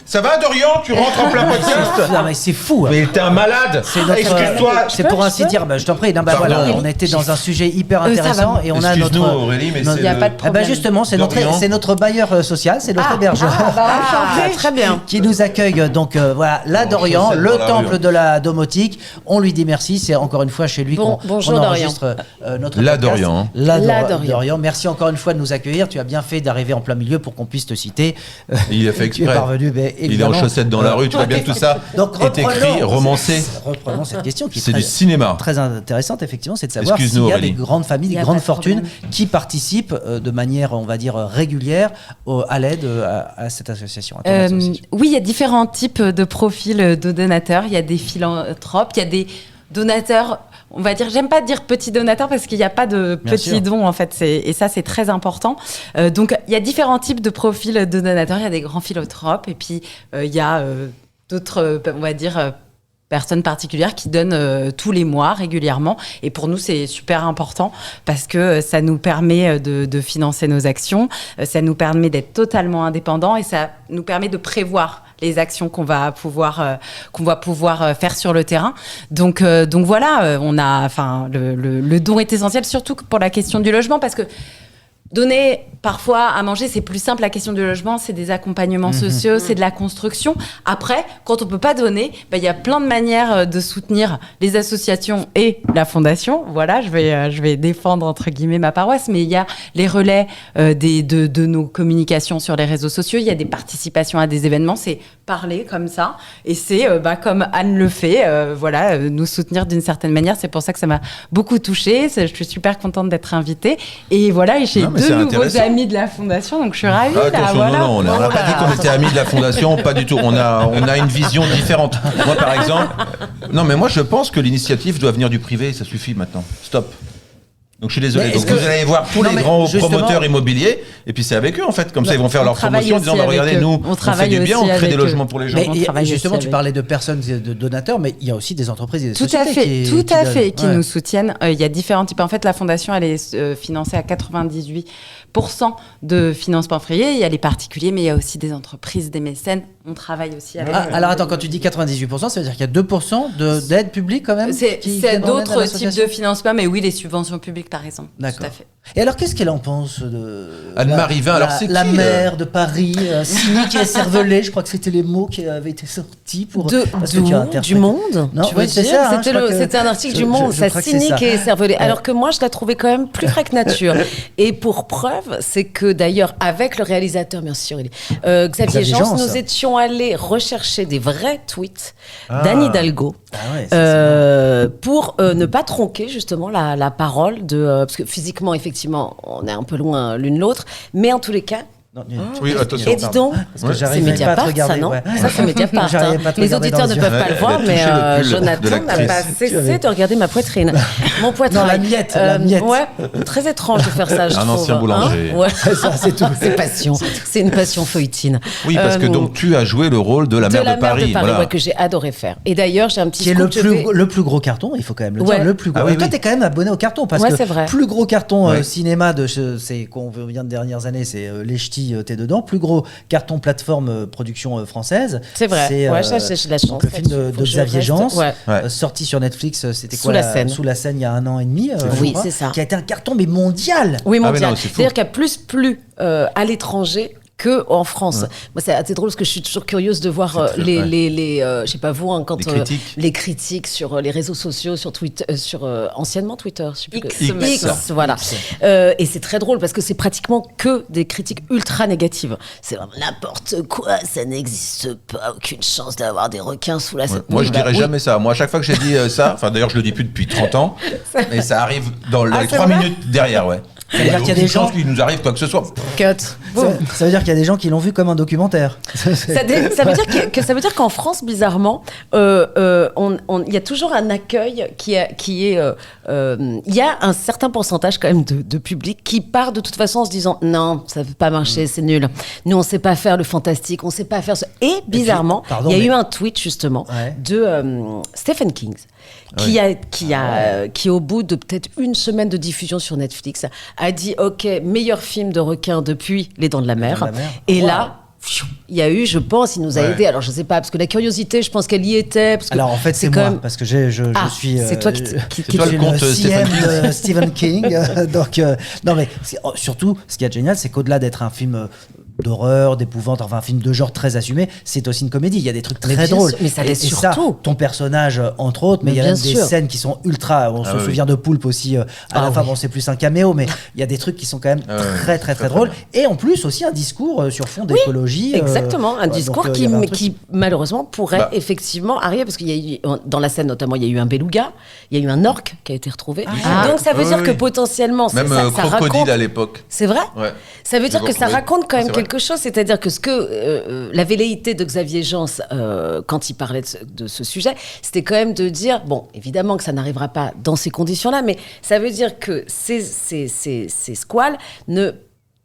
Ça va Dorian, tu rentres en plein podcast? Non, mais c'est fou. Mais t'es un malade. Excuse-toi. C'est pour ainsi dire, je t'en prie. Non, voilà, on était dans un sujet hyper intéressant et on a notre. Excuse-nous Aurélie, mais il n'y a pas de problème. Justement, c'est notre bailleur social, c'est notre hébergeur. Très bien. Qui nous accueille donc voilà, la Dorian, le temple de la domotique. On lui dit merci. C'est encore une fois chez lui qu'on enregistre notre podcast. Dorian. Dorian. Merci encore une fois de nous accueillir. Tu as bien fait d'arriver en plein milieu pour qu'on puisse te citer. Il a fait exprès. Parvenu, il est en chaussettes dans la rue, tu vois bien que tout ça est écrit, romancé. Reprenons cette question qui est du cinéma. Très intéressante, effectivement, c'est de savoir s'il y a des grandes familles, des grandes fortunes qui participent de manière, on va dire, régulière à l'aide à cette association. Oui, il y a différents types de profils de donateurs. Il y a des philanthropes, il y a des donateurs... On va dire, j'aime pas dire petits donateurs parce qu'il n'y a pas de petits dons en fait, et ça c'est très important. Donc il y a différents types de profils de donateurs. Il y a des grands philanthropes et puis il y a d'autres, on va dire, personnes particulières qui donnent tous les mois régulièrement. Et pour nous c'est super important parce que ça nous permet de financer nos actions, ça nous permet d'être totalement indépendants et ça nous permet de prévoir les actions qu'on va pouvoir faire sur le terrain. Donc voilà, le don est essentiel, surtout pour la question du logement, parce que donner parfois à manger, c'est plus simple. La question du logement, c'est des accompagnements sociaux, c'est de la construction. Après, quand on peut pas donner, il y a plein de manières de soutenir les associations et la fondation. Voilà, je vais défendre entre guillemets ma paroisse, mais il y a les relais de nos communications sur les réseaux sociaux. Il y a des participations à des événements. C'est parler comme ça, et c'est comme Anne le fait. Nous soutenir d'une certaine manière. C'est pour ça que ça m'a beaucoup touchée. Je suis super contente d'être invitée. Et voilà, et j'ai deux nouveaux amis de la Fondation, donc je suis ravie. Attention, non, on n'a pas dit qu'on était amis de la Fondation, pas du tout. On a une vision différente. Moi, par exemple, moi je pense que l'initiative doit venir du privé, ça suffit maintenant. Stop. Donc je suis désolé. Donc vous allez voir tous les grands promoteurs immobiliers, et puis c'est avec eux en fait. Comme ça, ils vont faire leur promotion en disant regardez, nous, on fait du bien, on crée des logements pour les gens. Mais justement, tu parlais de personnes, de donateurs, mais il y a aussi des entreprises et des sociétés tout à fait, qui nous soutiennent. Il y a différents types. En fait, la Fondation, elle est financée à 98% de financement privé. Il y a les particuliers, mais il y a aussi des entreprises, des mécènes. On travaille aussi avec... alors attends, quand tu dis 98%, ça veut dire qu'il y a 2% d'aide publique quand même? C'est d'autres types de financement, mais oui, les subventions publiques, par exemple. D'accord. Tout à fait. Et alors, qu'est-ce qu'elle en pense de Anne-Marie Vin? Alors, c'est la maire de Paris, cynique et cervelée, je crois que c'était les mots qui avaient été sortis pour... Du Monde? Non, tu veux dire ça, c'était un article du Monde, ça, cynique et cervelée. Alors que moi, je la trouvais quand même plus frais que nature. Et pour preuve, c'est que d'ailleurs, avec le réalisateur, merci Aurélie, Xavier Jeance, nous étions allés rechercher des vrais tweets d'Anne Hidalgo pour ne pas tronquer justement la parole de... parce que physiquement, effectivement, on est un peu loin l'une l'autre, mais en tous les cas... Oui, attention. Et dis donc, c'est Mediapart, ça, non? Ça, c'est Mediapart. Les auditeurs ne peuvent pas le voir, mais Jonathan n'a pas cessé de regarder ma poitrine. Mon poitrail. La miette. Ouais, très étrange de faire ça, je trouve. Un ancien boulanger. Ça, c'est tout. C'est passion. C'est une passion feuilletine. Oui, parce que donc tu as joué le rôle de la maire de Paris. Ouais, que j'ai adoré faire. Et d'ailleurs, j'ai un petit scoop. Qui est le plus gros carton, il faut quand même le dire. Le plus gros. Toi, t'es quand même abonné au carton, parce que plus gros carton cinéma qu'on vient de dernières années, c'est Les Ch'tis. T'es dedans. Plus gros carton plateforme production française. C'est vrai. J'ai la chance. Le film de Xavier Jeance, sorti sur Netflix, c'était quoi? Sous la scène il y a 1 an et demi. Oui, c'est ça. Qui a été un carton, mais mondial. Oui, mondial. C'est-à-dire qu'il y a plus à l'étranger que en France. Moi, c'est assez drôle parce que je suis toujours curieuse de voir je sais pas vous, quand les critiques sur les réseaux sociaux, sur Twitter, sur anciennement Twitter, je sais plus X, voilà. Et c'est très drôle parce que c'est pratiquement que des critiques ultra négatives. C'est vraiment n'importe quoi, ça n'existe pas, aucune chance d'avoir des requins sous la scène. Moi, je dirais jamais ça. Moi, à chaque fois que j'ai dit ça, enfin d'ailleurs, je le dis plus depuis 30 ans, mais ça arrive dans les 3 minutes derrière, Ça veut dire qu'il y a des gens qui nous arrive quoi que ce soit. Cut. Ça veut dire qu'il y a des gens qui l'ont vu comme un documentaire. Ça veut dire qu'en France, bizarrement, il y a toujours un accueil qui est il y a un certain pourcentage quand même de public qui part de toute façon en se disant non, ça ne peut pas marcher, c'est nul. Nous, on ne sait pas faire le fantastique, on ne sait pas faire ça. Et bizarrement, il y a eu un tweet justement de Stephen King. Qui au bout de peut-être une semaine de diffusion sur Netflix a dit ok, meilleur film de requin depuis Les Dents de la Mer. Et là il y a eu, je pense, il nous a aidé. Alors je sais pas, parce que la curiosité, je pense qu'elle y était. Parce que alors en fait c'est moi, parce que je suis. C'est toi qui toi le compte Stephen King. Donc non mais surtout, ce qui est génial, c'est qu'au-delà d'être un film d'horreur, d'épouvante, enfin un film de genre très assumé, c'est aussi une comédie. Il y a des trucs très drôles. Mais ça l'est surtout. Ça, ton personnage, entre autres, mais il y a même des scènes qui sont ultra. On se souvient de Poulpe aussi. À la fin, bon, c'est plus un caméo, mais il y a des trucs qui sont quand même très drôles. Et en plus aussi un discours sur fond d'écologie. Exactement, un discours qui malheureusement pourrait effectivement arriver, parce qu'il y a eu, dans la scène notamment, il y a eu un beluga, il y a eu un orque qui a été retrouvé. Donc ça veut dire que potentiellement, même ça crocodile raconte. à l'époque. C'est vrai. Ça veut dire que ça raconte quand même quelque chose, c'est-à-dire que la velléité de Xavier Jeans quand il parlait de ce sujet, c'était quand même de dire, bon, évidemment que ça n'arrivera pas dans ces conditions-là, mais ça veut dire que ces squales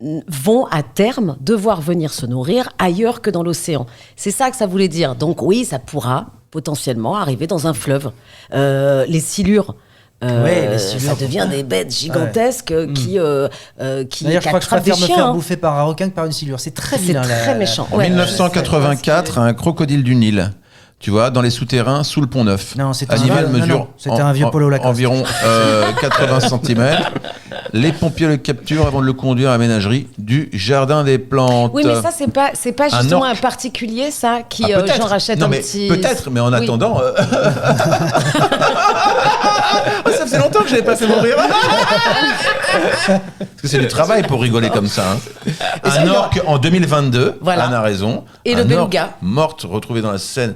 vont à terme devoir venir se nourrir ailleurs que dans l'océan. C'est ça que ça voulait dire. Donc oui, ça pourra potentiellement arriver dans un fleuve. Les silures. Ça devient des bêtes gigantesques qui d'ailleurs, je crois que je préfère me faire bouffer par un requin que par une silure. C'est très vilain. C'est très méchant. En 1984, un crocodile du Nil. Tu vois, dans les souterrains, sous le Pont Neuf. Non, c'était c'était un vieux polo Lacoste. Environ 80 cm. Les pompiers le capturent avant de le conduire à la ménagerie du Jardin des Plantes. Oui, mais ça, c'est pas justement un particulier, ça, qui genre achète un petit... Peut-être, mais en attendant... ça faisait longtemps que j'avais pas fait mon rire. Parce que c'est du travail pour rigoler comme ça. Un orque en 2022, Anne a raison. Et le beluga. Morte, retrouvée dans la Seine.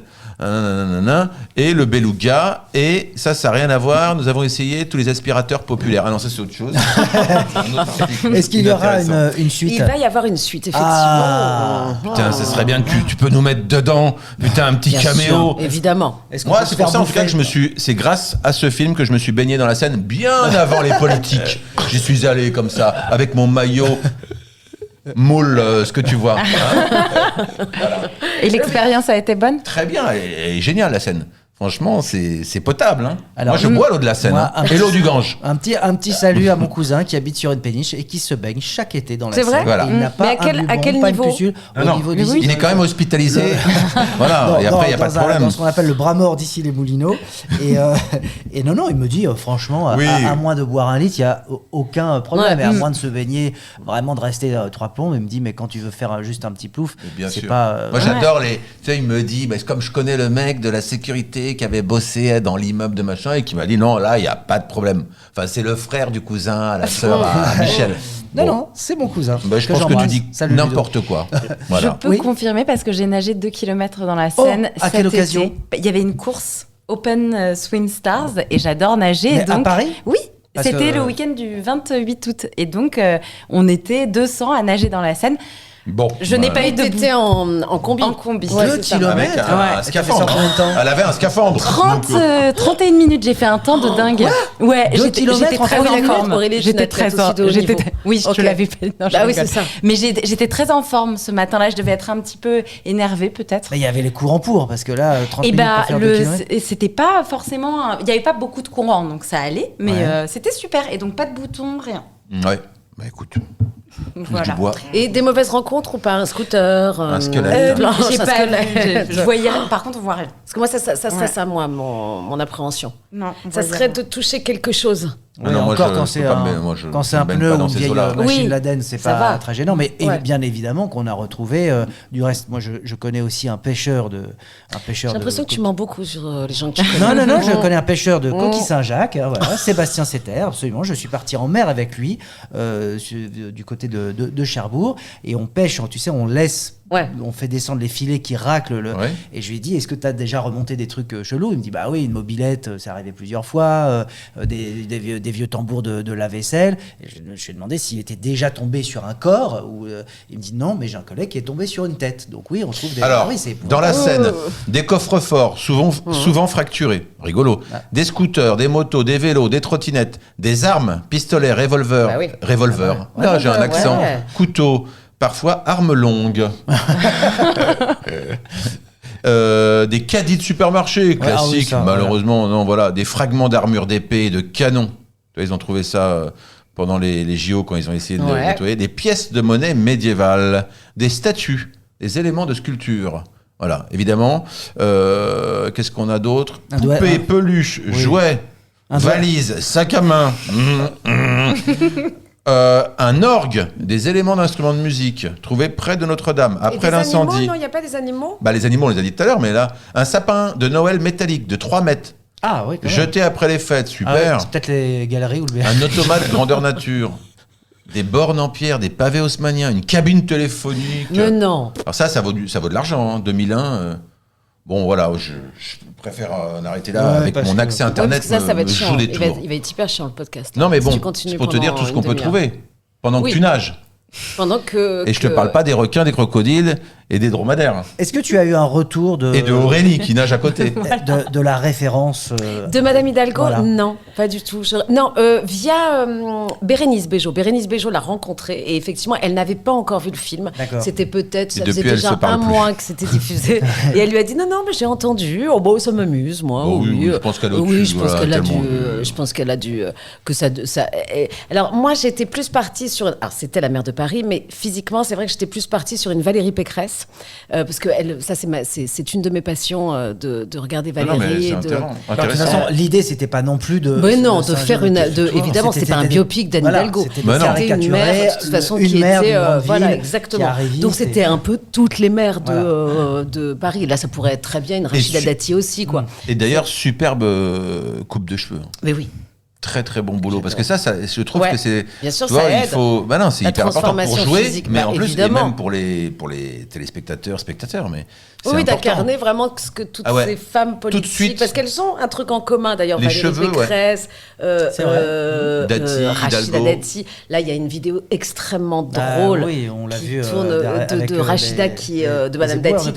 Et le beluga, et ça n'a rien à voir. Nous avons essayé tous les aspirateurs populaires. Ah non, ça c'est autre chose. Est-ce qu'il y aura une suite? Il va y avoir une suite, effectivement. Putain, ça serait bien que tu peux nous mettre dedans. Putain, un petit caméo. Évidemment. Moi, c'est pour ça en tout cas que c'est grâce à ce film que je me suis baigné dans la Seine bien avant les politiques. J'y suis allé comme ça, avec mon maillot. Moule, ce que tu vois. Voilà. Et l'expérience a été bonne? Très bien, et génial la Seine. Franchement, c'est potable. Hein. Alors, moi, je bois l'eau de la Seine et l'eau du Gange. Un petit salut à mon cousin qui habite sur une péniche et qui se baigne chaque été dans la Seine. C'est vrai. Voilà. Il n'a pas à quel niveau? Il est quand même hospitalisé. Voilà. Et après, il n'y a pas de problème. Dans ce qu'on appelle le bras mort d'ici les Moulineaux. Et non, il me dit franchement, à moins de boire un litre, il n'y a aucun problème. Et à moins de se baigner, vraiment de rester 3 plombs. Il me dit, mais quand tu veux faire juste un petit plouf, c'est pas. Moi, j'adore les. Tu sais, il me dit, comme je connais le mec de la sécurité qui avait bossé dans l'immeuble de machin et qui m'a dit non, là il n'y a pas de problème. Enfin, c'est le frère du cousin à la sœur à Michel. Non, c'est mon cousin. Je pense que tu dis n'importe quoi. Voilà. Je peux confirmer parce que j'ai nagé 2 km dans la Seine. À quelle occasion? Il y avait une course Open Swim Stars et j'adore nager. Mais donc, à Paris? Oui. C'était le week-end du 28 août. Et donc, on était 200 à nager dans la Seine. Bon, je n'ai pas été en combi. En combi. 2 kilomètres avec un scaphandre. Elle avait un scaphandre. 31 minutes, j'ai fait un temps de dingue. Ouais, j'étais très en forme. J'étais très en forme. Oui, je te l'avais fait. Non, bah oui, c'est ça. Mais j'étais très en forme ce matin-là. Je devais être un petit peu énervée peut-être. Mais il y avait les courants pour, parce que là, 30 minutes pour faire 2 kilomètres. C'était pas forcément... Il n'y avait pas beaucoup de courants, donc ça allait. Mais c'était super. Et donc pas de boutons, rien. Ouais, bah écoute... Voilà. Du bois. Et des mauvaises rencontres ou pas? Un scooter, un squelette. Je voyais rien. Par contre, on voit rien. Parce que moi, ça serait ça, moi, mon appréhension. Non, ça serait de toucher quelque chose. Oui, non, encore quand c'est un pneu ou une vieille machine Laden, c'est pas très gênant. Mais bien évidemment qu'on a retrouvé du reste. Moi, je connais aussi un pêcheur de. J'ai l'impression que tu mens beaucoup sur les gens qui connaissent. Non, je connais un pêcheur de Coquille Saint-Jacques. Voilà, Sébastien Setter, absolument. Je suis parti en mer avec lui du côté de Cherbourg et on pêche. Tu sais, on laisse on fait descendre les filets qui raclent. Et je lui ai dit, est-ce que tu as déjà remonté des trucs chelous? Il me dit, bah oui, une mobilette, c'est arrivé plusieurs fois, des vieux tambours de lave-vaisselle. Et je lui ai demandé s'il était déjà tombé sur un corps. Il me dit, non, mais j'ai un collègue qui est tombé sur une tête. Donc oui, on trouve des... Alors, dans la scène, des coffres-forts, souvent fracturés, rigolo, des scooters, des motos, des vélos, des trottinettes, des armes, pistolets, revolver. Là, j'ai un accent. Couteau, parfois armes longues. Des caddies de supermarché classiques, malheureusement, non, voilà, des fragments d'armure d'épée et de canon. Ils ont trouvé ça pendant les JO quand ils ont essayé de le nettoyer. Des pièces de monnaie médiévales, des statues, des éléments de sculpture. Voilà, évidemment. Qu'est-ce qu'on a d'autre? Poupées, peluches, jouets, valises, sac à main. Un orgue, des éléments d'instruments de musique trouvés près de Notre-Dame après l'incendie. Non, il n'y a pas des animaux? Les animaux, on les a dit tout à l'heure, mais là, un sapin de Noël métallique de 3 mètres. Ah oui, jeté après les fêtes, super. C'est peut-être les galeries ou le Un automate grandeur nature. Des bornes en pierre, des pavés haussmanniens, une cabine téléphonique. Mais non. Alors ça vaut de l'argent, 2001. Bon, voilà, je préfère en arrêter là avec mon accès Internet. Ça va être chiant. Des tours. Il va être hyper chiant, le podcast. Non, mais bon, c'est pour te dire tout ce qu'on peut trouver pendant que tu nages. Et je te parle pas des requins, des crocodiles et des dromadaires. Est-ce que tu as eu un retour et de Aurélie qui nage à côté de la référence de Madame Hidalgo? Non, pas du tout. Via Bérénice Bejo. Bérénice Bejo l'a rencontrée et effectivement, elle n'avait pas encore vu le film. C'était peut-être, ça faisait déjà un mois que c'était diffusé. Et elle lui a dit non, mais j'ai entendu. Oh bon, ça m'amuse, moi. Oui, je pense qu'elle a je pense qu'elle a dû que ça. Alors moi, j'étais plus partie sur. Alors c'était la maire de Paris, mais physiquement, c'est vrai que j'étais plus partie sur une Valérie Pécresse. Parce que c'est une de mes passions de regarder Valérie. De toute façon, l'idée, c'était pas non plus de. Mais non, de faire évidemment, c'était pas un biopic d'Anne Hidalgo. C'était une mère, de toute façon, qui était. Voilà, exactement. Donc c'était un peu toutes les mères de Paris. Là, ça pourrait être très bien une Rachida Dati aussi, quoi. Et d'ailleurs, superbe coupe de cheveux. Mais oui. Très très bon boulot parce que ça je trouve que c'est bien sûr ça aide. C'est hyper important pour jouer physique, mais en plus et même pour les téléspectateurs mais d'incarner vraiment toutes ces femmes politiques parce qu'elles ont un truc en commun d'ailleurs. Les cheveux, Pécresse, Dati, Rachida Dati. Là il y a une vidéo extrêmement drôle on l'a vu de Rachida de Madame Dati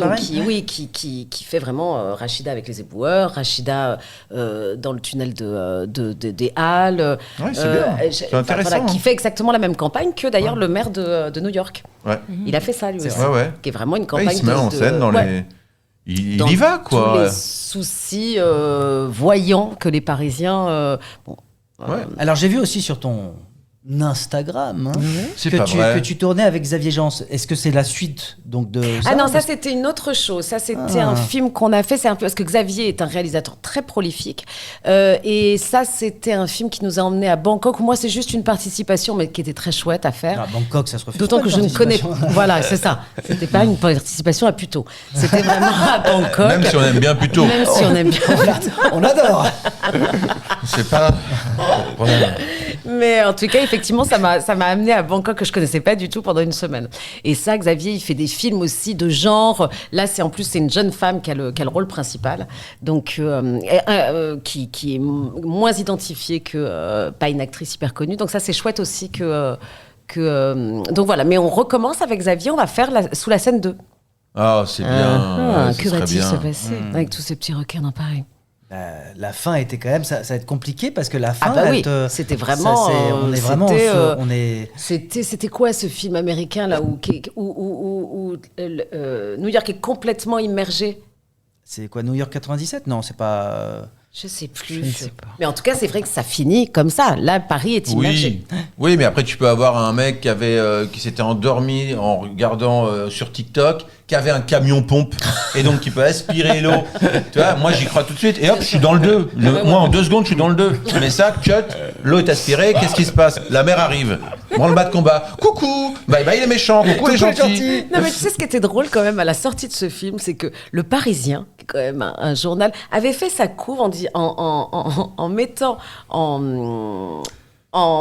qui fait vraiment Rachida avec les éboueurs, Rachida dans le tunnel des Halles, c'est intéressant, qui fait exactement la même campagne que d'ailleurs le maire de New York. Il a fait ça lui aussi, qui est vraiment une campagne. Il se met en scène dans les. Il y va quoi. Tous les soucis voyants que les Parisiens. Alors j'ai vu aussi sur ton Instagram que tu tournais avec Xavier Jean. Est-ce que c'est la suite donc de ça? Ah non, ça c'était une autre chose. Ça c'était un film qu'on a fait. C'est un peu parce que Xavier est un réalisateur très prolifique et ça c'était un film qui nous a emmenés à Bangkok. Moi c'est juste une participation mais qui était très chouette à faire. Bangkok ça se refuse. D'autant que je ne connais pas. Voilà, c'est ça. C'était pas une participation à Puteaux. C'était vraiment à Bangkok. Même si on aime bien Puteaux. Même si on aime bien. On adore. C'est pas. Mais en tout cas, effectivement, ça m'a amené à Bangkok que je connaissais pas du tout pendant une semaine. Et ça, Xavier, il fait des films aussi de genre. Là, c'est une jeune femme qui a le rôle principal, donc qui est moins identifiée que pas une actrice hyper connue. Donc ça, c'est chouette aussi donc voilà. Mais on recommence avec Xavier. On va faire sous la scène 2. Ah, c'est bien. Que va-t-il se passer avec tous ces petits requins dans Paris? La fin était quand même ça va être compliqué parce que la fin c'était vraiment c'était quoi ce film américain là où New York est complètement immergé? C'est quoi, New York 97? Non, c'est pas je sais plus. Mais en tout cas, c'est vrai que ça finit comme ça. Là, Paris est immergé. Oui, mais après, tu peux avoir un mec qui s'était endormi en regardant sur TikTok, qui avait un camion-pompe, et donc qui peut aspirer l'eau. Tu vois, moi, j'y crois tout de suite. Et hop, je suis dans le 2. Moi, en 2 secondes, je suis dans le 2. Mais ça, cut, l'eau est aspirée. Qu'est-ce qui se passe? La mer arrive. Branle-bas de combat. Coucou. Bye bye les méchants. Coucou les gentils. Non, mais tu sais, ce qui était drôle quand même à la sortie de ce film, c'est que Le Parisien, qui est quand même un journal, avait fait sa couve en mettant en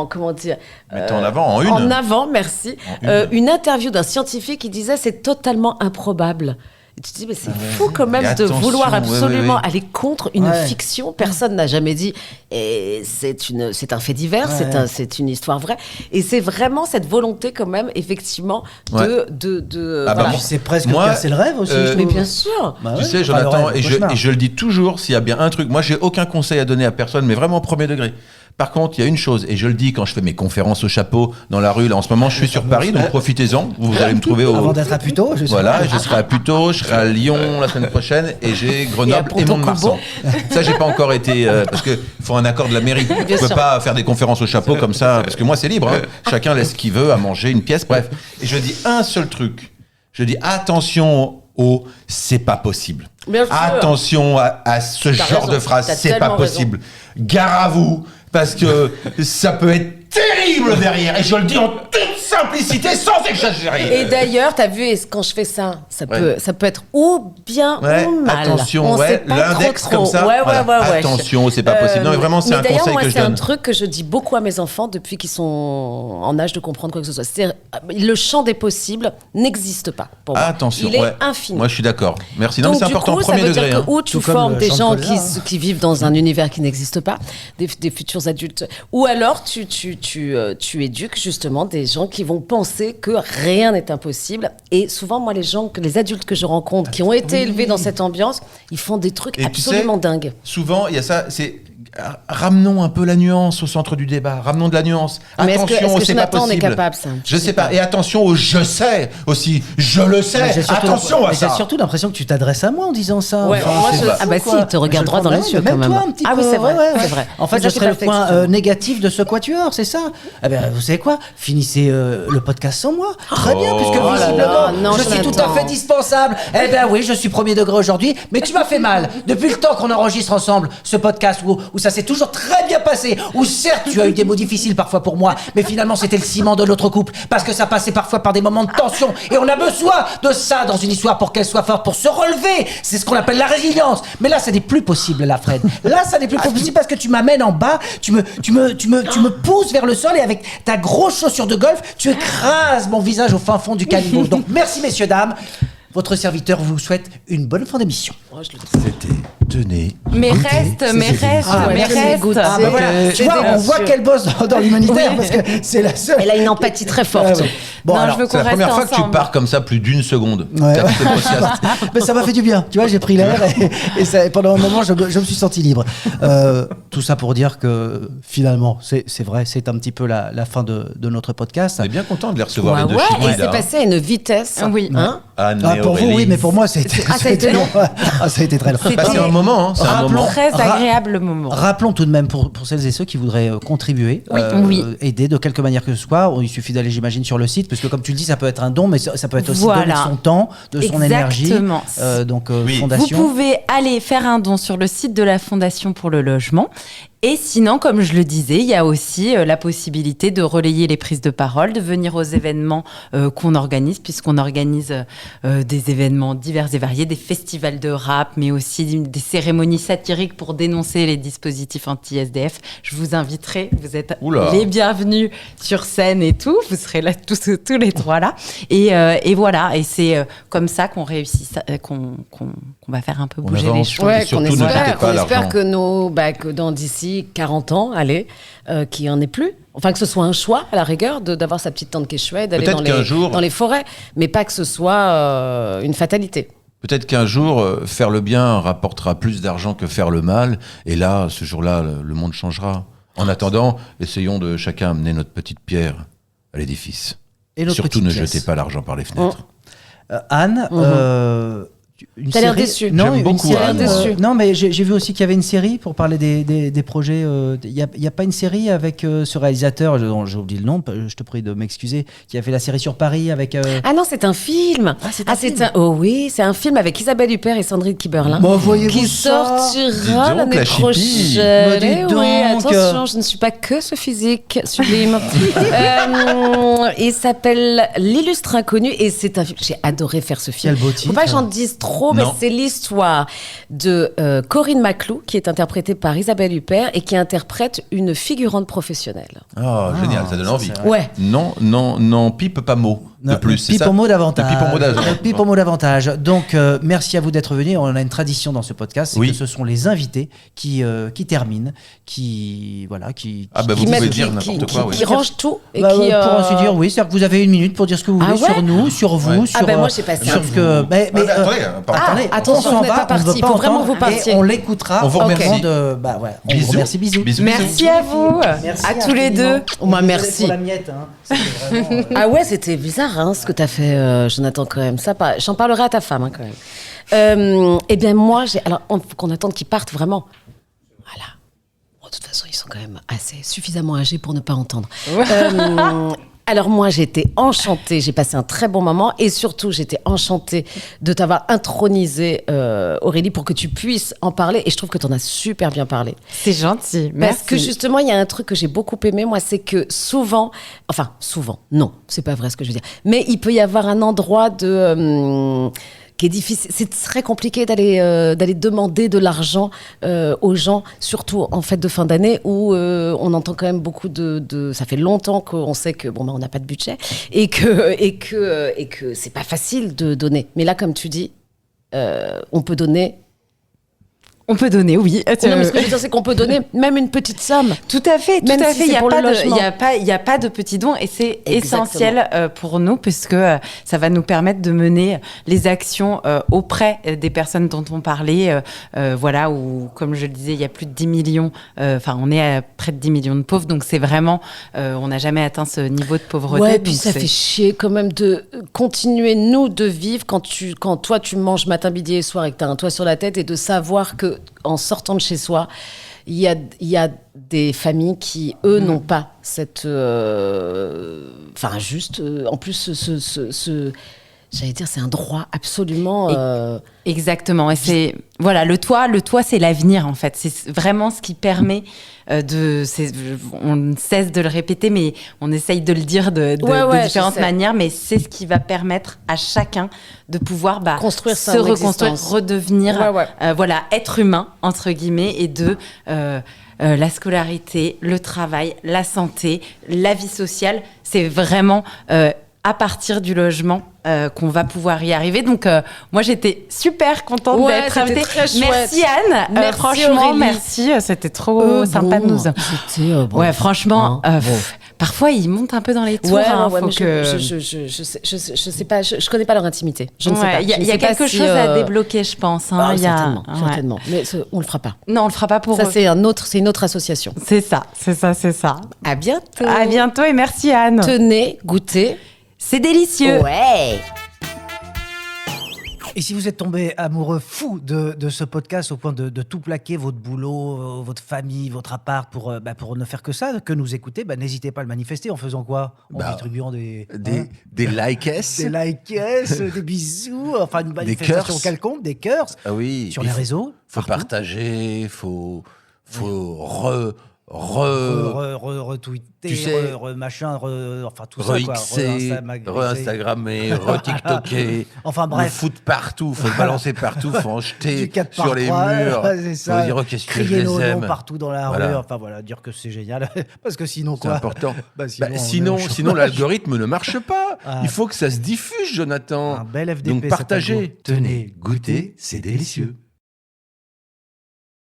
comment dire, Mettons en avant, en une. En avant, merci. En Une interview d'un scientifique qui disait c'est totalement improbable. Et tu te dis, mais c'est fou quand même Et de attention, vouloir absolument ouais. aller contre une fiction. Personne n'a jamais dit. Et c'est un fait divers, c'est une histoire vraie. Et c'est vraiment cette volonté quand même, effectivement, C'est presque casser le rêve aussi. mais bien sûr. Bah Tu sais, Jonathan, et je le dis toujours, s'il y a bien un truc, moi j'ai aucun conseil à donner à personne, mais vraiment au premier degré. Par contre, il y a une chose, et je le dis quand je fais mes conférences au chapeau dans la rue, là en ce moment je suis sur Paris, donc profitez-en, vous allez me trouver au... Avant d'être à Puteaux, je serai à Puteaux, je serai à Lyon la semaine prochaine, et j'ai Grenoble et Mont-de-Marsan. Ça, j'ai pas encore été, parce qu'il faut un accord de la mairie. Je peux pas faire des conférences au chapeau comme ça, parce que moi c'est libre, hein. Chacun laisse ce qu'il veut, à manger une pièce, bref. Et je dis un seul truc, je dis attention au « c'est pas possible ». Attention à ce genre de phrase, c'est pas possible. Gare à vous, parce que ça peut être terrible derrière. Et je le dis en toute simplicité, sans exagérer. Et d'ailleurs, t'as vu, quand je fais ça, ça peut être ou bien ou mal. Attention, l'index comme ça. Attention, c'est pas possible. Non, mais vraiment, c'est un conseil que je donne. C'est un truc que je dis beaucoup à mes enfants depuis qu'ils sont en âge de comprendre quoi que ce soit. C'est-à-dire, le champ des possibles n'existe pas pour moi. Attention, il est infini. Moi, je suis d'accord. Merci. Non, donc, mais c'est important, coup, premier ça veut degré. dire que ou tu formes des gens qui vivent dans un univers qui n'existe pas, des futurs adultes, ou alors tu éduques justement des gens qui vont penser que rien n'est impossible. Et souvent, moi, les adultes que je rencontre qui ont été élevés dans cette ambiance, ils font des trucs absolument dingues. Souvent, il y a ça, ramenons un peu la nuance au centre du débat. Ramenons de la nuance. Mais attention, c'est pas possible. On est capable, ça. Je sais pas. Et attention au je sais aussi. Je le sais. Attention à ça. J'ai surtout l'impression que tu t'adresses à moi en disant ça. Ouais, si, il te regarde droit dans les yeux quand même. Toi, un petit peu. Ah oui, c'est vrai. C'est vrai. En fait, je serais le point négatif de ce quatuor, c'est ça. Eh bien, vous savez quoi ? Finissez le podcast sans moi. Très bien, puisque visiblement, je suis tout à fait dispensable. Eh bien oui, je suis premier degré aujourd'hui, mais tu m'as fait mal. Depuis le temps qu'on enregistre ensemble ce podcast où ça s'est toujours très bien passé, où certes tu as eu des mots difficiles parfois pour moi, mais finalement c'était le ciment de notre couple, parce que ça passait parfois par des moments de tension, et on a besoin de ça dans une histoire pour qu'elle soit forte, pour se relever. C'est ce qu'on appelle la résilience. Mais là, ça n'est plus possible, là, Fred. Là, ça n'est plus possible parce que tu m'amènes en bas, tu me pousses vers le sol, et avec ta grosse chaussure de golf, tu écrases mon visage au fin fond du caniveau. Donc merci, messieurs, dames. Votre serviteur vous souhaite une bonne fin d'émission. C'était tenez. Mais reste. Tu vois, on voit qu'elle bosse dans l'humanitaire parce que c'est la seule. Elle a une empathie très forte. Bon, alors, c'est la première fois que tu pars comme ça plus d'une seconde. Mais ça m'a fait du bien. Tu vois, j'ai pris l'air et pendant un moment, je me suis senti libre. Tout ça pour dire que finalement, c'est vrai, c'est un petit peu la fin de notre podcast. On est bien content de les recevoir les deux chiens. Et c'est passé à une vitesse. Oui. Pour vous, oui, mais pour moi, ça a été long. Ça a été très long. C'est un moment. C'est un moment très agréable moment. Rappelons tout de même pour celles et ceux qui voudraient contribuer, aider de quelque manière que ce soit. Il suffit d'aller, j'imagine, sur le site, parce que comme tu le dis, ça peut être un don, mais ça peut être aussi donner de son temps, de son énergie. Donc, fondation. Vous pouvez aller faire un don sur le site de la Fondation pour le logement. Et sinon, comme je le disais, il y a aussi la possibilité de relayer les prises de parole, de venir aux événements qu'on organise, puisqu'on organise des événements divers et variés, des festivals de rap, mais aussi des cérémonies satiriques pour dénoncer les dispositifs anti-SDF. Je vous inviterai, vous êtes les bienvenus sur scène et tout, vous serez là tous les trois là. Et voilà, et c'est comme ça qu'on réussit, qu'on va faire un peu bouger les choses. Ouais, qu'on espère que dans d'ici 40 ans, qu'il n'y en ait plus. Enfin, que ce soit un choix, à la rigueur, d'avoir sa petite tante qui est chouette, d'aller dans les forêts, mais pas que ce soit une fatalité. Peut-être qu'un jour, faire le bien rapportera plus d'argent que faire le mal, et là, ce jour-là, le monde changera. En attendant, essayons de chacun amener notre petite pierre à l'édifice. Et surtout, ne jetez pas l'argent par les fenêtres. Anne, t'as l'air déçu. Non, j'aime beaucoup Anne. Non, mais j'ai vu aussi qu'il y avait une série pour parler des projets. Il y a pas une série avec ce réalisateur, j'ai oublié le nom, je te prie de m'excuser, qui a fait la série sur Paris avec. Ah non, c'est un film. Oui, c'est un film avec Isabelle Huppert et Sandrine Kiberlin. Qui sortira l'année prochaine. Attention, je ne suis pas que ce physique sublime. Il s'appelle L'illustre inconnu, et c'est un film. J'ai adoré faire ce film. Quel beau titre. Faut pas que j'en dise trop. trop, mais c'est l'histoire de Corinne Maclou, qui est interprétée par Isabelle Huppert et qui interprète une figurante professionnelle. Oh, génial, ça donne envie. Ouais. Non, pipe pas mot. De plus, c'est ça. Pipe au mot davantage. Pipe au mot davantage. Donc, merci à vous d'être venus. On a une tradition dans ce podcast, c'est que ce sont les invités qui terminent, qui vous pouvez dire n'importe quoi. Qui rangent tout. Et pour ainsi dire, oui. C'est-à-dire que vous avez 1 minute pour dire ce que vous voulez sur nous, sur vous, sur. Moi, j'ai pas ça. Sur ce que. Attendez, attention, on n'est pas parti. Il faut vraiment que vous partiez. On l'écoutera. On vous remercie. On vous remercie. Bisous. Merci à vous. À tous les deux. Moi, merci. Pour la miette, Ah ouais, c'était bizarre ce que t'as fait, Jonathan, quand même. Ça, j'en parlerai à ta femme, quand même. Eh bien, moi, alors, faut qu'on attende qu'ils partent vraiment. Voilà. Bon, de toute façon, ils sont quand même suffisamment âgés pour ne pas entendre. Alors moi, j'étais enchantée, j'ai passé un très bon moment et surtout, j'étais enchantée de t'avoir intronisée, Aurélie, pour que tu puisses en parler et je trouve que tu en as super bien parlé. C'est gentil, merci. Parce que justement, il y a un truc que j'ai beaucoup aimé, moi, c'est que souvent, non, c'est pas vrai ce que je veux dire, mais il peut y avoir un endroit qui est difficile. C'est très compliqué d'aller demander de l'argent aux gens, surtout en fête de fin d'année où on entend quand même beaucoup ça fait longtemps qu'on sait que on n'a pas de budget et que c'est pas facile de donner. Mais là, comme tu dis, on peut donner. On peut donner, oui. Non, mais ce que je veux dire, c'est qu'on peut donner même une petite somme. Tout à fait. Même si Il n'y a a pas de petits dons et c'est essentiel pour nous puisque ça va nous permettre de mener les actions auprès des personnes dont on parlait. Où, comme je le disais, il y a plus de 10 millions. On est à près de 10 millions de pauvres. Donc, c'est vraiment... on n'a jamais atteint ce niveau de pauvreté. Ouais, puis ça fait chier quand même de continuer, nous, de vivre quand toi, tu manges matin, midi et soir et que tu as un toit sur la tête et de savoir que en sortant de chez soi, il y a des familles qui, eux, n'ont pas cette... en plus, j'allais dire, c'est un droit absolument... Exactement. Et c'est... Voilà, le toit, c'est l'avenir, en fait. C'est vraiment ce qui permet on cesse de le répéter, mais on essaye de le dire de différentes manières, mais c'est ce qui va permettre à chacun de pouvoir construire se reconstruire, redevenir être humain, entre guillemets, et de... la scolarité, le travail, la santé, la vie sociale, c'est vraiment à partir du logement qu'on va pouvoir y arriver. Donc, moi, j'étais super contente d'être invitée. Très chouette. Merci Anne. Merci franchement, Aurélie. C'était trop sympa de nous. Franchement, parfois, ils montent un peu dans les tours. Je sais pas, je connais pas leur intimité. Je ne sais pas. Il y a quelque chose à débloquer, je pense. Certainement. Mais on le fera pas. Non, on le fera pas pour ça. C'est une autre association. C'est ça. À bientôt. À bientôt et merci Anne. Tenez, goûtez. C'est délicieux. Ouais. Et si vous êtes tombé amoureux fou de ce podcast au point de tout plaquer, votre boulot, votre famille, votre appart, pour ne faire que ça, que nous écouter, n'hésitez pas à le manifester en faisant quoi ? En distribuant des likes. Des likes, des bisous, enfin une manifestation quelconque, des cœurs. Ah oui. Sur les réseaux. Faut partager, faut retweeter, tu sais, machin, enfin tout ça quoi. Re-Instagrammer, re-TikToker. Enfin bref. Faut foutre partout, faut le balancer partout, faut en jeter sur les murs. C'est ça. Faut dire qu'est-ce que je crier les nos aime. noms partout dans la rue. Enfin voilà, dire que c'est génial. Parce que sinon quoi ? C'est important. Sinon l'algorithme ne marche pas. Il faut que ça se diffuse, Jonathan. Un bel FDP. Donc partagez. Tenez, goûtez, c'est délicieux.